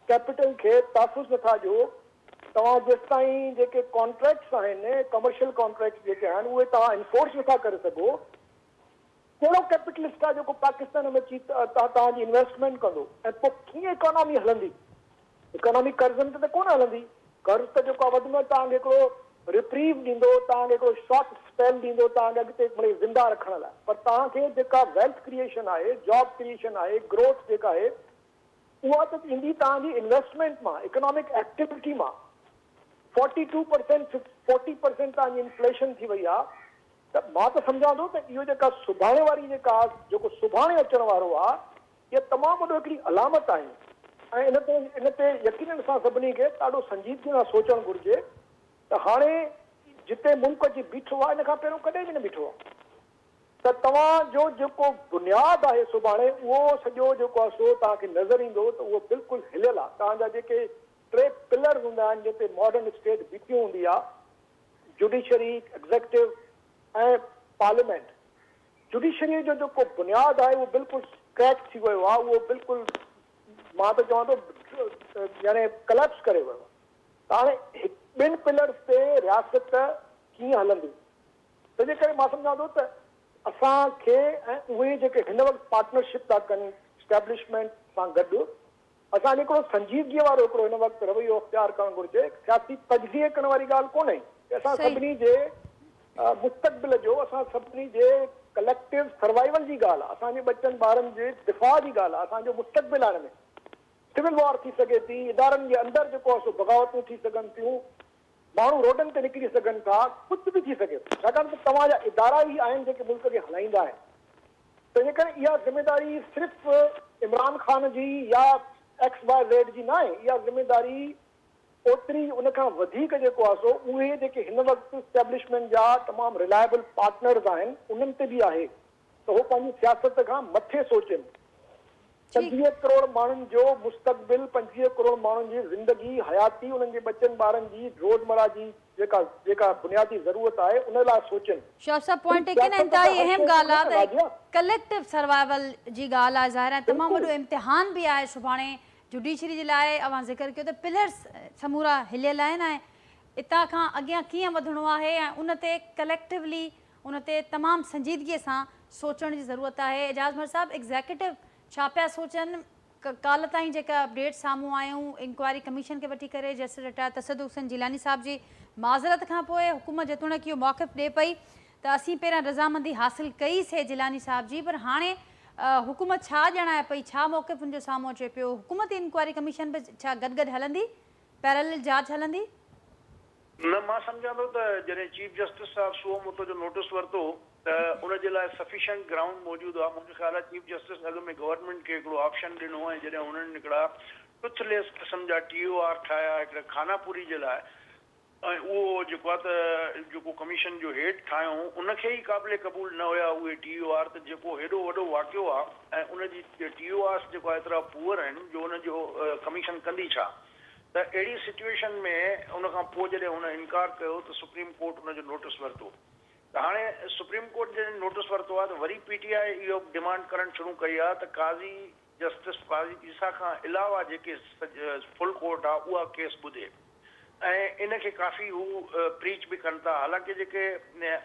कैपिटल खे तहफ़ुज़ नथा ॾियो, तव्हां जेसि ताईं जेके कॉन्ट्रैक्ट्स आहिनि, कमर्शियल कॉन्ट्रैक्ट्स जेके आहिनि, उहे तव्हां इन्फोर्स नथा करे सघो, कहिड़ो कैपिटलिस्ट आहे जेको पाकिस्तान में अची तव्हांजी इन्वेस्टमेंट कंदो? ऐं पोइ कीअं इकोनॉमी हलंदी? इकोनॉमी कर्ज़नि ते त कोन हलंदी। कर्ज़ त जेको आहे वधि में तव्हांखे हिकिड़ो रिप्रीव ॾींदो, तव्हांखे हिकिड़ो शॉर्ट स्पेल ॾींदो तव्हांखे अॻिते मिड़ेई ज़िंदा रखण लाइ, पर तव्हांखे जेका वेल्थ क्रिएशन आहे, जॉब क्रिएशन आहे, ग्रोथ जेका आहे, उहा त ईंदी तव्हांजी इन्वेस्टमेंट मां, इकोनॉमिक एक्टिविटी मां। 42% 40% तव्हांजी इन्फ्लेशन थी वई आहे। त मां त सम्झां थो त इहो जेका सुभाणे वारी जेको सुभाणे अचण वारो आहे, इहा तमामु वॾो हिकिड़ी अलामत आहे। ऐं इन ते यकीनन असां सभिनी खे ॾाढो संजीदगी सां सोचणु घुरिजे त हाणे जिते मुल्क अची बीठो आहे, इन खां पहिरियों कॾहिं बि न बीठो आहे। त तव्हांजो जेको बुनियादु आहे सुभाणे, उहो सॼो जेको आहे सो तव्हांखे नज़र ईंदो त उहो बिल्कुलु हिलियल आहे। तव्हांजा जेके 3 पिलर हूंदा आहिनि जिते मॉडर्न स्टेट बीठी हूंदी आहे, जुडिशरी, एग्ज़ेक्टिव ऐं पार्लियामेंट। जुडिशरी जो जेको बुनियादु आहे उहो बिल्कुलु क्रैक थी वियो आहे, उहो बिल्कुलु मां त चवां थो यानी कलेप्स करे वियो आहे। त हाणे 2 पिलर्स ते रियासत कीअं हलंदी? तंहिंजे करे मां सम्झां थो त असांखे ऐं उहे जेके हिन वक़्तु पार्टनरशिप था कनि स्टैब्लिशमेंट सां गॾु, असांखे हिकिड़ो संजीदगीअ वारो हिकिड़ो हिन वक़्तु रवैयो अख़्तियार करणु घुरिजे। सियासी तजज़िये करण वारी ॻाल्हि कोन्हे। असां सभिनी जे मुस्तक़बिल जो, असां सभिनी जे कलेक्टिव सर्वाइवल जी ॻाल्हि आहे, असांजे बचनि ॿारनि जे दिफ़ा जी ॻाल्हि आहे, असांजो मुस्तक़बिल आहे। हिन में सिविल वॉर थी सघे थी, इदारनि जे अंदरि जेको आहे सो बग़ावतूं थी सघनि थियूं, माण्हू रोडनि ते निकिरी सघनि था, कुझु बि थी सघे थो, छाकाणि त तव्हांजा इदारा ई आहिनि जेके मुल्क खे हलाईंदा आहिनि। तंहिंजे करे इहा ज़िमेदारी सिर्फ़ु इमरान ख़ान जी या XYZ जी न आहे। इहा ज़िमेदारी ओतिरी उन खां वधीक जेको आहे सो उहे जेके हिन वक़्तु स्टैब्लिशमेंट जा तमामु रिलायबल पार्टनर्स आहिनि, उन्हनि ते बि आहे त उहो पंहिंजी सियासत खां मथे सोचनि। 25 करोड़ माण्हुनि जो मुस्तक़बिल, 25 करोड़ माण्हुनि जी ज़िंदगी, हयाती, उन्हनि जे बचनि ॿारनि जी रोज़मर्रा जी जेका बुनियादी ज़रूरत आहे उन लाइ सोचनि। शौक़ साहब पॉइंट लेकिन इंतहाई अहम ॻाल्हि आहे त कलेक्टिव सर्वाइवल जी ॻाल्हि आहे। ज़ाहिर आहे तमामु वॾो इम्तिहान बि आहे सुभाणे जुडिशरी जे लाइ। अवां ज़िक्र कयो त पिलर्स समूरा हिलियल आहिनि ऐं इतां खां अॻियां कीअं वधिणो आहे ऐं उन ते कलेक्टिवली उन ते तमामु संजीदगीअ सां सोचण जी ज़रूरत आहे। एजाज़ मर साहब, एग्ज़ेक्यूटिव छा पिया सोचनि? काल्ह ताईं जेका अपडेट साम्हूं आयूं इंक्वायरी कमीशन खे वठी करे, जस्टिस रिटायर तसदुक़ हुसैन जिलानी साहब जी माज़रत खां पोइ हुकूमत जेतोणीकि इहो मौक़िफ़ ॾिए पई त असीं पहिरियां रज़ामंदी हासिल कईसीं जिलानी साहब जी, पर हाणे हुकूमत छा ॼाणाए पई, छा मौक़िफ़ उनजो साम्हूं अचे पियो? हुकूमती इंक्वायरी कमीशन बि छा गॾु हलंदी, पैरेलल जांच हलंदी? न, मां सम्झां थो त जॾहिं चीफ जस्टिस साहिब सुओ मुतो जो नोटिस वरितो त उनजे लाइ सफिशिएंट ग्राउंड मौजूदु आहे। मुंहिंजो ख़्यालु आहे चीफ जस्टिस अॻु में गवर्नमेंट खे हिकिड़ो ऑप्शन ॾिनो ऐं जॾहिं हुननि हिकिड़ा टुथलेस क़िस्म जा TOR ठाहिया हिकिड़े खानापुरी जे लाइ, ऐं उहो जेको आहे त जेको कमीशन जो हेड ठाहियूं उनखे ई क़ाबिल क़बूल न हुया उहे TOR, त जेको हेॾो वॾो वाक़ियो आहे ऐं उनजी TORs जेको आहे एतिरा पुअर आहिनि जो उनजो कमीशन कंदी छा? त अहिड़ी सिचुएशन में उनखां पोइ जॾहिं हुन इनकार कयो त सुप्रीम कोर्ट उनजो नोटिस वरितो। त हाणे सुप्रीम कोर्ट जॾहिं नोटिस वरितो आहे त वरी PTI इहो डिमांड करणु शुरू कई आहे त काज़ी जस्टिस काज़ी ईसा खां अलावा जेके फुल कोर्ट आहे उहा केस ॿुधे ऐं इनखे काफ़ी हू प्रीच बि कनि था। हालांकि जेके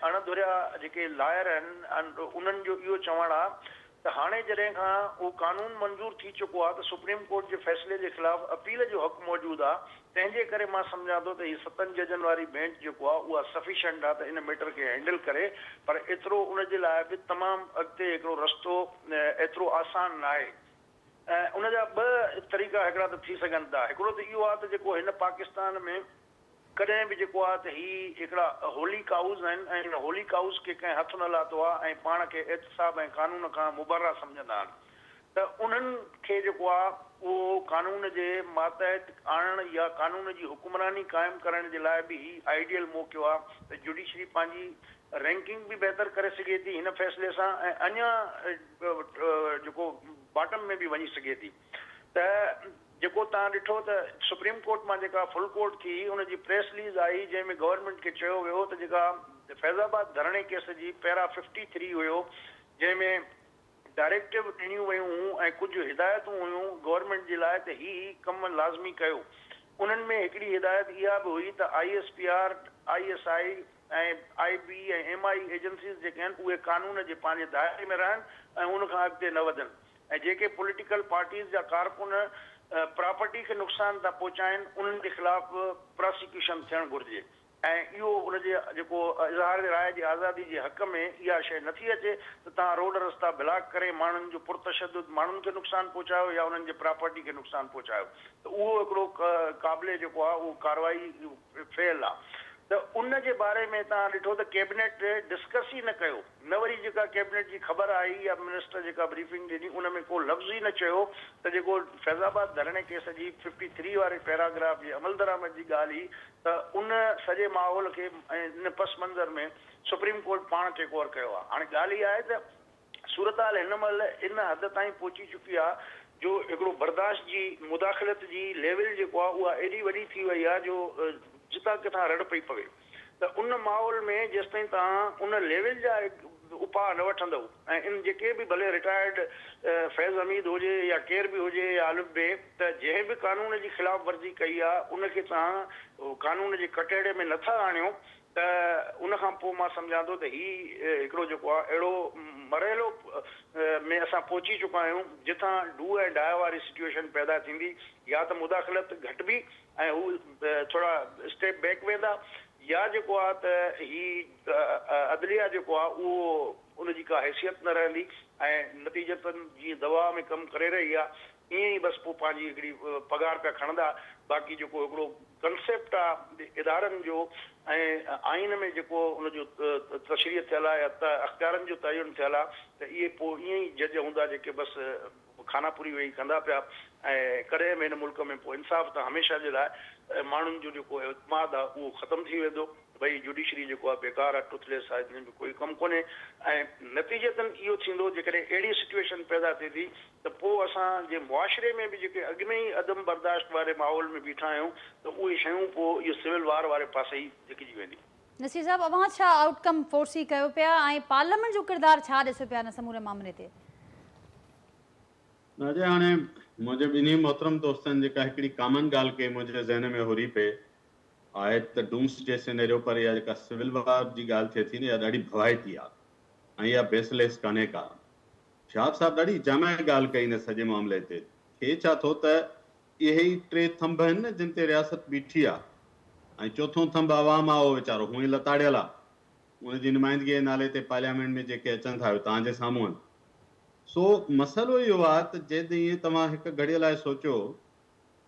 अणधुरिया जेके लायर आहिनि उन्हनि जो इहो चवणु आहे त हाणे जॾहिं खां उहो कानून मंज़ूर थी चुको आहे त सुप्रीम कोर्ट जे फ़ैसिले जे ख़िलाफ़ अपील जो हक़ मौजूदु आहे। तंहिंजे करे मां सम्झां थो त हीअ 7 जजनि वारी बेंच जेको आहे उहा सफिशिएंट आहे त इन मैटर खे हैंडल करे, पर एतिरो उनजे लाइ बि तमामु अॻिते हिकिड़ो रस्तो एतिरो आसान न आहे। ऐं उनजा 2 तरीक़ा हिकिड़ा त थी सघनि था। हिकिड़ो त इहो आहे त जेको हिन पाकिस्तान में कॾहिं बि जेको आहे त ही हिकिड़ा होली काउज़ आहिनि ऐं हिन होली काउज़ खे कंहिं हथु न लाथो आहे ऐं पाण खे एहतिसाब ऐं कानून खां मुबर्रा सम्झंदा आहिनि, त उन्हनि खे जेको आहे उहो कानून जे मातहत आणणु या कानून जी हुकुमरानी क़ाइमु करण जे लाइ बि ही आइडियल मौक़ो आहे त जुडिशरी पंहिंजी रैंकिंग बि बहितर करे सघे थी हिन फ़ैसिले सां ऐं अञा जेको बॉटम में बि वञी सघे थी। त जेको तव्हां ॾिठो त सुप्रीम कोर्ट मां जेका फुल कोर्ट थी उनजी प्रेस रिलीज़ आई जंहिंमें गवर्नमेंट खे चयो वियो त जेका फैज़ाबाद धरणे केस जी पैरा 53 हुयो जंहिंमें डायरेक्टिव ॾिनियूं वियूं हुयूं ऐं कुझु हिदायतूं हुयूं गवर्नमेंट जे लाइ त ही कमु लाज़मी कयो। उन्हनि में हिकिड़ी हिदायत इहा बि हुई त ISPR, ISI ऐं IB ऐं MI एजेंसीज़ जेके आहिनि उहे कानून जे पंहिंजे दायरे में रहनि ऐं उनखां अॻिते न वधनि ऐं जेके पॉलिटिकल पार्टीज़ जा कारकुन प्रॉपर्टी खे नुक़सान था पहुचाइनि उन्हनि जे ख़िलाफ़ प्रोसिक्यूशन थियणु घुरिजे ऐं इहो उनजे जेको इज़हार राय जी आज़ादी जे हक़ में इहा शइ नथी अचे त तव्हां रोड रस्ता ब्लॉक करे माण्हुनि जो पुरतशद्दुद माण्हुनि खे नुक़सानु पहुचायो या उन्हनि जे प्रॉपर्टी खे नुक़सानु पहुचायो त उहो हिकिड़ो क़ाबिले जेको आहे उहो कार्रवाई फेल आहे। त उन जे बारे में तव्हां ॾिठो त कैबिनेट डिस्कस ई न कयो न वरी जेका कैबिनेट जी ख़बर आई या मिनिस्टर जेका ब्रीफिंग ॾिनी उन में को लफ़्ज़ ई न चयो त जेको फैज़ाबाद धरणे केस जी 53 वारे पैराग्राफ जी अमल दरामद जी ॻाल्हि हुई त उन सॼे माहौल खे ऐं इन पस मंज़र में सुप्रीम कोर्ट पाण टेक ओवर कयो आहे। हाणे ॻाल्हि इहा आहे त सूरत हाल हिन महिल इन हद ताईं पहुची चुकी आहे जो हिकिड़ो बर्दाश्त जी मुदाख़लत जी लेवल जेको आहे उहा एॾी वॾी थी वई आहे जो जितां किथां रड़ पई पवे त उन माहौल में जेसिताईं तव्हां उन लेवल जा उपाउ न वठंदव ऐं इन जेके बि भले रिटायर्ड फैज़ हमीद हुजे या केर बि हुजे या आलिफ बे त जंहिं बि कानून जी ख़िलाफ़ वर्ज़ी कई आहे उनखे तव्हां कानून जे कटहरे में नथा आणियो त उनखां पोइ मां सम्झां थो त हीउ हिकिड़ो जेको आहे अहिड़ो मरहलो में असां पहुची चुका आहियूं जिथां डू ऐं डाह वारी सिचुएशन पैदा थींदी या त मुदाख़लत घटिबी ऐं हू थोरा स्टेप बैक वेंदा या जेको आहे त ही अदलिया जेको आहे उहो उनजी का हैसियत न रहंदी ऐं नतीजतनि जीअं दवा में कमु करे रही आहे ईअं ई बसि पोइ पंहिंजी हिकिड़ी पगार पिया खणंदा। बाक़ी जेको हिकिड़ो कंसेप्ट आहे इदारनि जो ऐं आइन में जेको उनजो तशरीह थियल आहे या अख़्तियारनि जो तयन थियल आहे त इहे पोइ ईअं ई जज हूंदा जेके बसि खानापुरी वेही कंदा पिया ऐं कॾहिं बि हिन मुल्क में पोइ इंसाफ़ त हमेशह जे लाइ माण्हुनि जो जेको एतमाद आहे उहो ख़तमु थी वेंदो भई जुडिशरी जेको आहे बेकार आहे टुथलेस आहे हिन में कोई कमु कोन्हे ऐं नतीजतन इहो थींदो जेकॾहिं अहिड़ी सिचुएशन पैदा थिए थी त पोइ असांजे मुआशिरे में बि जेके अॻु में ई अदम बर्दाश्त वारे माहौल में बीठा आहियूं त उहे शयूं पोइ इहो सिविल वार वारे पासे ई लिखिजी वेंदी। नसीर साहब अवां छा आउटकम फोर्सी कयो पिया ऐं पार्लियामेंट जो किरदारु छा ॾिसो पिया हिन समूरे मामले ते? नाजे हाणे मुंहिंजे ॿिन्ही मोहतरम दोस्तनि जेका हिकिड़ी कॉमन ॻाल्हि कई मुंहिंजे ज़हन में हुरी पए आहे त डूम्सडे सिनेरियो पर इहा जेका सिविल वार जी ॻाल्हि थिए थी न इहा ॾाढी भवाइती आहे ऐं इहा बेसलेस कान्हे का। शहाब साहब ॾाढी जाम ॻाल्हि कई हिन सॼे मामले ते। थिए छा थो त इहे ई 3 थंभ आहिनि न जिन ते रियासत बीठी आहे ऐं चोथों थंभ आवाम आहे उहो वीचारो हूअं ई लताड़ियल आहे उनजी नुमाइंदगीअ जे नाले ते पार्लियामेंट में जेके अचनि था तव्हांजे साम्हूं आहिनि। सो मसइलो इहो आहे त जेॾीं तव्हां हिकु घड़ीअ लाइ सोचियो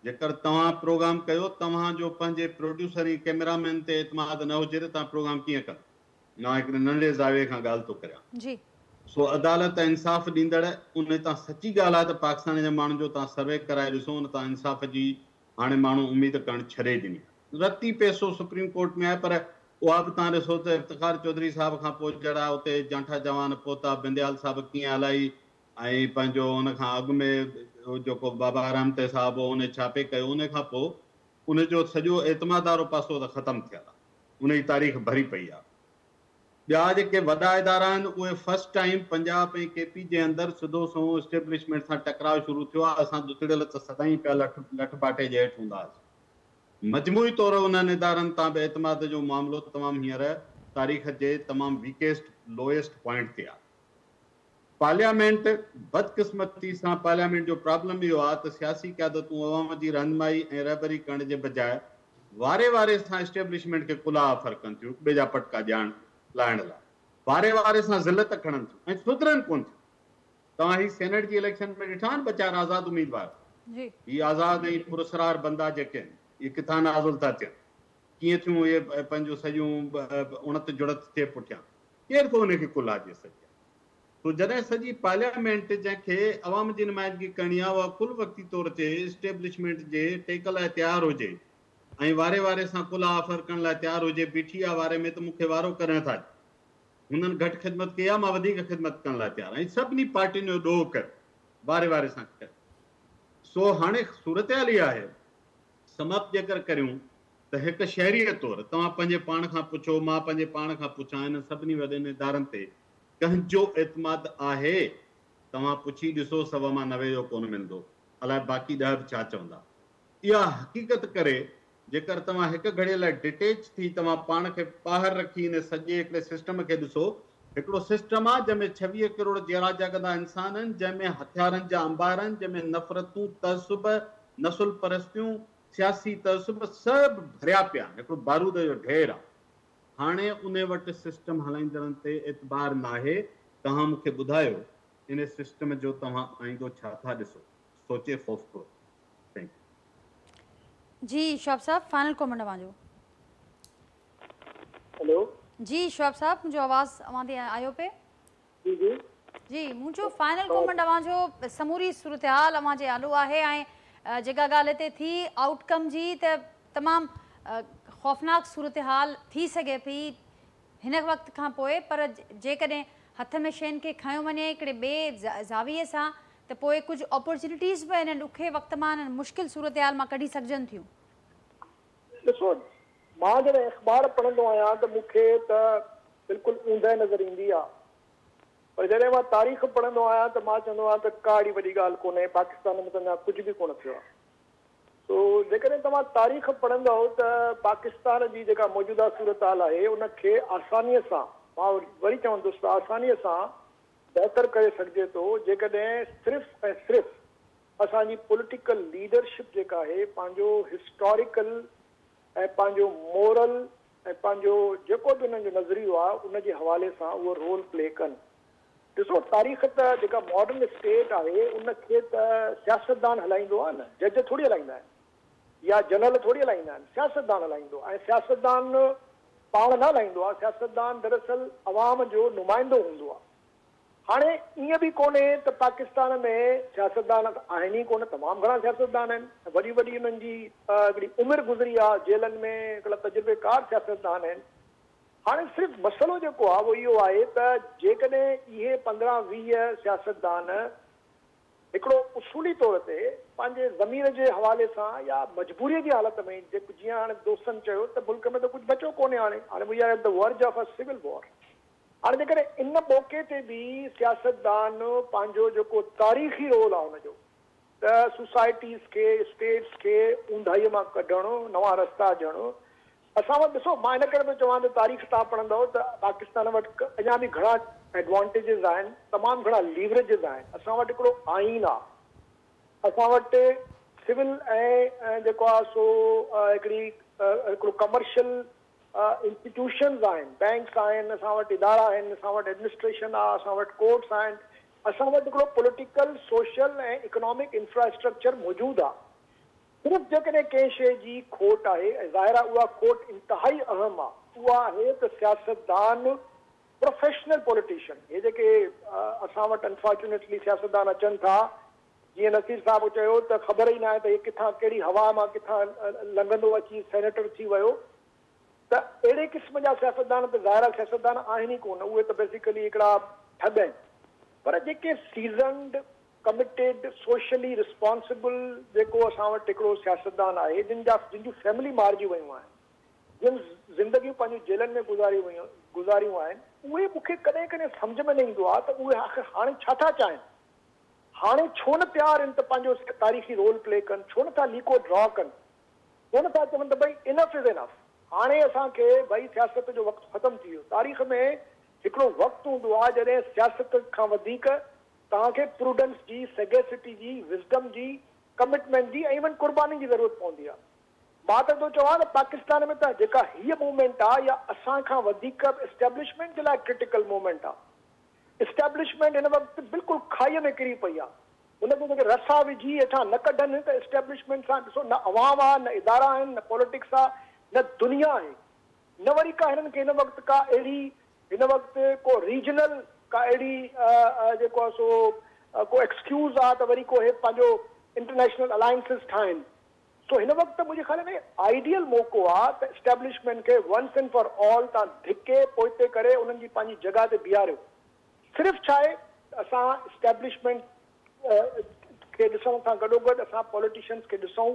जेकर तव्हां प्रोग्राम कयो तव्हांजो पंहिंजे प्रोड्यूसर ऐं कैमरामैन ते एतमाद न हुजे त तव्हां प्रोग्राम कीअं कंदा। मां हिकिड़े नंढे ज़ाविये खां ॻाल्हि थो करियां जी। सो अदालत इंसाफ़ ॾींदड़ उन तां सची ॻाल्हि आहे त पाकिस्तान जे माण्हुनि जो तव्हां सर्वे कराए ॾिसो उन तां इंसाफ़ जी हाणे माण्हू उमेद करणु छॾे ॾिनी रती पैसो सुप्रीम कोर्ट में आहे पर उहा बि तव्हां ॾिसो त इफ्तिखार चौधरी साहिब खां पोइ जहिड़ा उते जांठा जवान पहुता बिंदयाल साहिब कीअं हलाई ऐं पंहिंजो उन खां अॻु में जेको बाबा रहमत साहिब उन छापे कयो उन खां पोइ उनजो सॼो एतमादारो पासो त ख़तमु थियल आहे उन जी तारीख़ भरी पई आहे। ॿिया जेके वॾा इदारा आहिनि उहे फस्ट टाइम पंजाब ऐं KP जे अंदरि सिधो संहो इस्टेब्लिशमेंट सां टकराव शुरू थियो आहे। असां दुतड़ियल त सदाईं पिया लठ बाटे जे हेठि हूंदा हुआसीं। मजमूई तौरु उन्हनि इदारनि तां बि एतमाद जो मामिलो तमामु हींअर तारीख़ जे तमामु वीकेस्ट लोएस्ट पॉइंट ते आहे। पार्लियामेंट बदकिस्मती सां पार्लियामेंट जो प्रॉब्लम इहो आहे त सियासी क़यादतूं अवाम जी रहनुमाई ऐं रहबरी करण जे बजाए वारे वारे सां इस्टेब्लिशमेंट खे कुला ऑफर कनि थियूं ॿिए जा पटका ॼाण लाहिण लाइ वारे वारे सां ज़िलत खणनि थियूं ऐं सुधरनि कोन थियूं। तव्हां ही सेनेट जी इलेक्शन में ॾिठा आहिनि 4 आज़ाद उम्मीदवार ही आज़ाद ऐं पुरस्कार बंदा जेके आहिनि इहे किथां नाज़ुल था थियनि कीअं थियूं इहे पंहिंजो सॼियूं उणत जुड़त थिए पुठियां केरु थो उनखे कुला ॾिए सघे। तो जॾहिं सॼी पार्लियामेंट जंहिंखे अवाम जी नुमाइंदगी करणी आहे उहा कुल वक़्ती तौर ते इस्टेब्लिशमेंट जे टेक लाइ तयारु हुजे ऐं वारे वारे सां कुला ऑफर करण लाइ तयारु हुजे बीठी आहे वारे में त मूंखे वारो करणु था हुननि घटि ख़िदमत कई आहे मां वधीक ख़िदमत करण लाइ तयारु आहियां सभिनी पार्टियुनि जो ॾोह कर वारे वारे सां कर। सो हाणे सूरत हाल इहा आहे समाप्त जेकर करियूं त हिकु शहरीअ तौरु तव्हां पंहिंजे पाण खां पुछो, मां पंहिंजे पाण खां पुछां, हिन सभिनी वॾनि इदारनि ते कंहिंजो एतमाद आहे? तव्हां पुछी ॾिसो 99 जो कोन मिलंदो, अलाए बाक़ी 10 बि छा चवंदा। इहा हक़ीक़त करे जेकर तव्हां हिकु घड़ीअ लाइ डिटेच थी तव्हां पाण खे ॿाहिरि रखी हिन सॼे हिकिड़े सिस्टम खे ॾिसो, हिकिड़ो सिस्टम आहे जंहिंमें 26 करोड़ जहिड़ा जागंदा इंसान आहिनि, जंहिंमें हथियारनि जा अंबार आहिनि, जंहिंमें नफ़रतूं, तअसुब, नसुल परस्तियूं, सियासी तअसुब सभु भरिया पिया आहिनि, हिकिड़ो बारूद जो ढेर आहे। हाणे उन वटि सिस्टम हलाईंदड़नि ते एतबार नाहे। तव्हां मूंखे ॿुधायो इन सिस्टम जो तव्हां आईंदो छा था ॾिसो? सोचे ख़ौफ़ करो। थैंक यू जी शोएब साहब, फाइनल कमेंट तव्हांजो। हेलो जी शोएब साहब, मुंहिंजो आवाज़ अवां ते आयो पे? जी जी जी मुंहिंजो फाइनल कमेंट तव्हांजो समूरी सूरत हाल अवां जे आलो आहे ऐं जेका ॻाल्हि हिते थी आउटकम जी त तमामु ख़ौफ़नाक सूरत हाल थी सघे पई हिन वक़्त खां पोइ, पर जेकॾहिं हथ में शयुनि खे खयो वञे हिकिड़े ॿिए ज़ाविये सां त पोइ कुझु अपॉर्चुनिटीज़ बि हिन ॾुखे वक़्त मां मुश्किल सूरत हाल मां कढी सघजनि थियूं। ॾिसो, मां जॾहिं अख़बार पढ़ंदो आहियां त मूंखे त बिल्कुलु ऊंदहि नज़र ईंदी आहे, पर जॾहिं मां तारीख़ पढ़ंदो आहियां त मां चवंदो आहियां त का अहिड़ी वॾी ॻाल्हि कोन्हे, पाकिस्तान में त अञा कुझु बि कोन थियो आहे। तो जेकॾहिं तव्हां तारीख़ पढ़ंदव त पाकिस्तान जी जेका मौजूदा सूरत हाल आहे उनखे आसानीअ सां, मां वरी चवंदुसि त आसानीअ सां बहितर करे सघिजे थो जेकॾहिं सिर्फ़ु ऐं सिर्फ़ु असांजी पॉलिटिकल लीडरशिप जेका आहे पंहिंजो हिस्टोरिकल ऐं पंहिंजो मोरल ऐं पंहिंजो जेको बि उन्हनि जो नज़रियो आहे उनजे हवाले सां उहो रोल प्ले कनि। ॾिसो, तारीख़ त जेका मॉडर्न स्टेट आहे उनखे त सियासतदान हलाईंदो आहे न, जज थोरी हलाईंदा आहिनि या जनरल थोरी हलाईंदा आहिनि, सियासतदान हलाईंदो आहे। ऐं सियासतदान पाण न हलाईंदो आहे, सियासतदान दरअसल अवाम जो नुमाइंदो हूंदो आहे। हाणे ईअं बि कोन्हे त पाकिस्तान में सियासतदान आहिनि ई कोन, तमामु घणा सियासतदान आहिनि, वॾी वॾी उन्हनि जी हिकिड़ी उमिरि गुज़री आहे, जेलनि में हिकिड़ा तजुर्बेकार सियासतदान आहिनि। हाणे सिर्फ़ु मसइलो जेको आहे उहो इहो आहे त जेकॾहिं इहे 15-20 सियासतदान हिकिड़ो उसूली तौर ते पंहिंजे ज़मीर जे हवाले सां या मजबूरीअ जी हालत में, जेको जीअं हाणे दोस्तनि चयो त मुल्क में त कुझु बचो कोन्हे, हाणे we are at the verge of a civil war. हाणे जेकॾहिं इन मौक़े ते बि सियासतदान पंहिंजो जेको तारीख़ी रोल आहे हुनजो त सोसाइटीज़ खे, स्टेट्स खे ऊंधाईअ मां कढणु, नवां रस्ता ॾियणु, असां वटि ॾिसो, मां इन करे बि चवां त तारीख़ तव्हां पढ़ंदव त पाकिस्तान वटि अञा बि घणा एडवांटेजिस आहिनि, तमामु घणा लीवरेजिस आहिनि। असां वटि हिकिड़ो आइन आहे, असां वटि सिविल ऐं जेको आहे सो हिकिड़ो कमर्शियल इंस्टीट्यूशन्स आहिनि, बैंक्स आहिनि, असां वटि इदारा आहिनि, असां वटि एडमिनिस्ट्रेशन आहे, असां वटि कोर्ट्स आहिनि, असां वटि हिकिड़ो पॉलिटिकल, सोशल ऐं इकोनॉमिक इंफ्रास्ट्रक्चर मौजूदु आहे। सिर्फ़ु जेकॾहिं कंहिं शइ जी खोट आहे, ऐं ज़ाहिर आहे उहा खोट इंतिहाई अहम आहे, उहा आहे त सियासतदान प्रोफेशनल पॉलिटिशियन, हे जेके असां वटि अनफॉर्चुनेटली सियासतदान अचनि था, जीअं नसीर साहिबु चयो त ख़बर ई न आहे त हे किथां कहिड़ी हवा मां किथां लंघंदो अची सेनेटर थी वियो, त अहिड़े क़िस्म जा सियासतदान त ज़ाहिर सियासतदान आहिनि ई कोन, उहे त बेसिकली हिकिड़ा ठग आहिनि। पर जेके सीज़न्ड, कमिटेड, सोशली रिस्पॉन्सिबल जेको असां वटि हिकिड़ो सियासतदान आहे, जिन जूं फैमिली मारिजी वियूं आहिनि, जिन ज़िंदगियूं पंहिंजूं जेलनि में गुज़ारियूं आहिनि, उहे मूंखे कॾहिं कॾहिं सम्झ में न ईंदो आहे त उहे आख़िर हाणे छा था चाहिनि, हाणे छो न तयारु आहिनि त पंहिंजो तारीख़ी रोल प्ले कनि, छो नथा लीको ड्रॉ कनि, छो नथा चवनि त भई इनफ इज़ इनफ, हाणे असांखे भई सियासत जो वक़्तु ख़तमु थी वियो। तारीख़ में हिकिड़ो वक़्तु हूंदो आहे जॾहिं सियासत खां वधीक तव्हांखे प्रूडेंस जी, सेगेसिटी जी, विज़डम जी, कमिटमेंट जी ऐं इवन क़ुर्बानी जी ज़रूरत पवंदी आहे। मां त थो चवां त पाकिस्तान में त जेका हीअ मूवमेंट आहे या असांखां वधीक एस्टेब्लिशमेंट जे लाइ क्रिटिकल मूवमेंट आहे। एस्टेब्लिशमेंट हिन वक़्तु बिल्कुलु खाईअ में किरी पई आहे, हुनखे जेके रसा विझी हेठां न कढनि त एस्टेब्लिशमेंट सां ॾिसो न अवाम आहे, न इदारा आहिनि, न पॉलिटिक्स आहे, न दुनिया आहे, न वरी का हिननि खे हिन वक़्तु का अहिड़ी, हिन वक़्तु को रीजनल का अहिड़ी जेको आहे सो को एक्सक्यूज़ आहे त वरी को हे पंहिंजो इंटरनेशनल अलायंसिस ठाहिनि। सो हिन वक़्तु मुंहिंजे ख़्याल में आइडियल मौक़ो आहे त एस्टेब्लिशमेंट खे वंस एंड फॉर ऑल तव्हां धिके पोइते करे उन्हनि जी पंहिंजी जॻह ते बीहारियो। सिर्फ़ु छा आहे असां एस्टेब्लिशमेंट खे ॾिसण सां गॾोगॾु असां पॉलिटिशियंस खे ॾिसूं,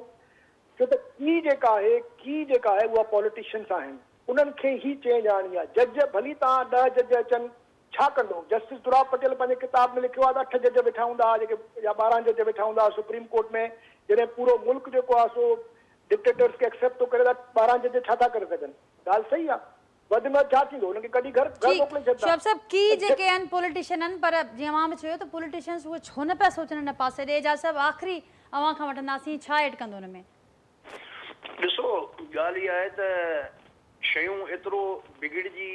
छो त की जेका आहे उहा पॉलिटिशियंस आहिनि, उन्हनि खे ई चेंज आणी आहे। जज भली तव्हां 10 जज अचनि, छा कंदो? जस्टिस दुराब पटेल पंहिंजे किताब में लिखियो आहे त 8 जज वेठा हूंदा हुआ जेके, या 12 जज वेठा हूंदा हुआ सुप्रीम कोर्ट में। जॾहिं पूरो मुल्क जेको आहे सो डिक्टेटर्स खे एक्सेप्ट थो करे त 12 जज छा था करे सघनि? ॻाल्हि सही आहे, वधि में छा थींदो? हुनखे कॾहिं घर मोकिले छॾंदा। शोएब साहब, की जेके आहिनि पॉलिटिशियन आहिनि, पर जीअं मां चयो त पॉलिटिशियंस उहे छो न पिया सोचनि हिन पासे ॾे? एजाज़ साहब, आख़िरी अवां खां वठंदासीं, छा एड कंदो हुन में? ॾिसो, ॻाल्हि इहा आहे त शयूं एतिरो बिगड़जी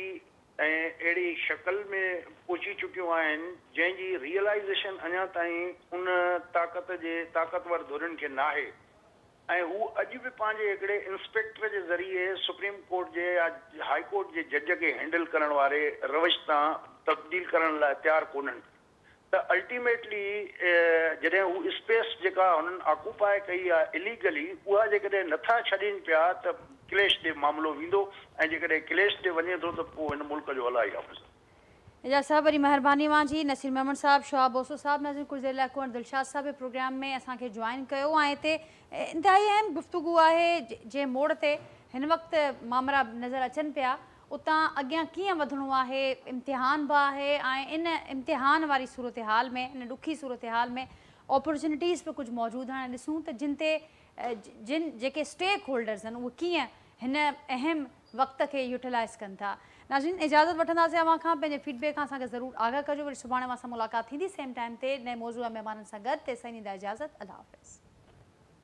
ऐं अहिड़ी शक्ल में पहुची चुकियूं आहिनि जंहिंजी रियलाइज़ेशन अञा ताईं उन ताक़तवर धुरनि खे नाहे। ऐं हू अॼु बि पंहिंजे हिकिड़े इंस्पेक्टर जे ज़रिए सुप्रीम कोर्ट जे या हाई कोर्ट जे जज खे हैंडल करण वारे रवश तां तब्दील करण लाइ तयारु कोन्हनि। त अल्टीमेटली जॾहिं हू स्पेस जेका हुननि ऑक्यूपाए कई आहे इलीगली, उहा जेकॾहिं नथा छॾनि पिया त क्लेश ॾे मामिलो वेंदो, ऐं जेकॾहिं क्लेश ॾे वञे थो त पोइ हिन मुल्क जो अलाई आहे। एजाज़ साहब, वरी महिरबानी मुंहिंजी। नसीर मेमन साहब, शोहाब बोसो साहब, नाज़रीन कुझु देरि लाइ कुंवर दिलशाद साहब प्रोग्राम में असांखे ज्वाइन कयो। ऐं हिते इंतिहाई अहम गुफ़्तगू आहे जंहिं मोड़ ते हिन वक़्तु मामला नज़र अचनि पिया, उतां अॻियां कीअं वधिणो आहे। इम्तिहान बि आहे ऐं इन इम्तिहान वारी सूरत हाल में, इन ॾुखी सूरत हाल में अपॉर्चुनिटीज़ बि कुझु मौजूदु आहिनि। ॾिसूं त जिन जेके स्टेक होल्डर्स आहिनि उहे कीअं हिन अहम वक़्त खे यूटिलाइज़ कनि था। नाज़रीन, इजाज़त वठंदासीं अवां खां। पंहिंजे फीडबैक खां असांखे ज़रूरु आगाह कजो। वरी सुभाणे मां सां मुलाक़ात थींदी सेम टाइम ते नए मौज़ूअ महिमाननि सां गॾु। तेसिताईं ॾींदा इजाज़त। अल्लाह हाफ़िज़।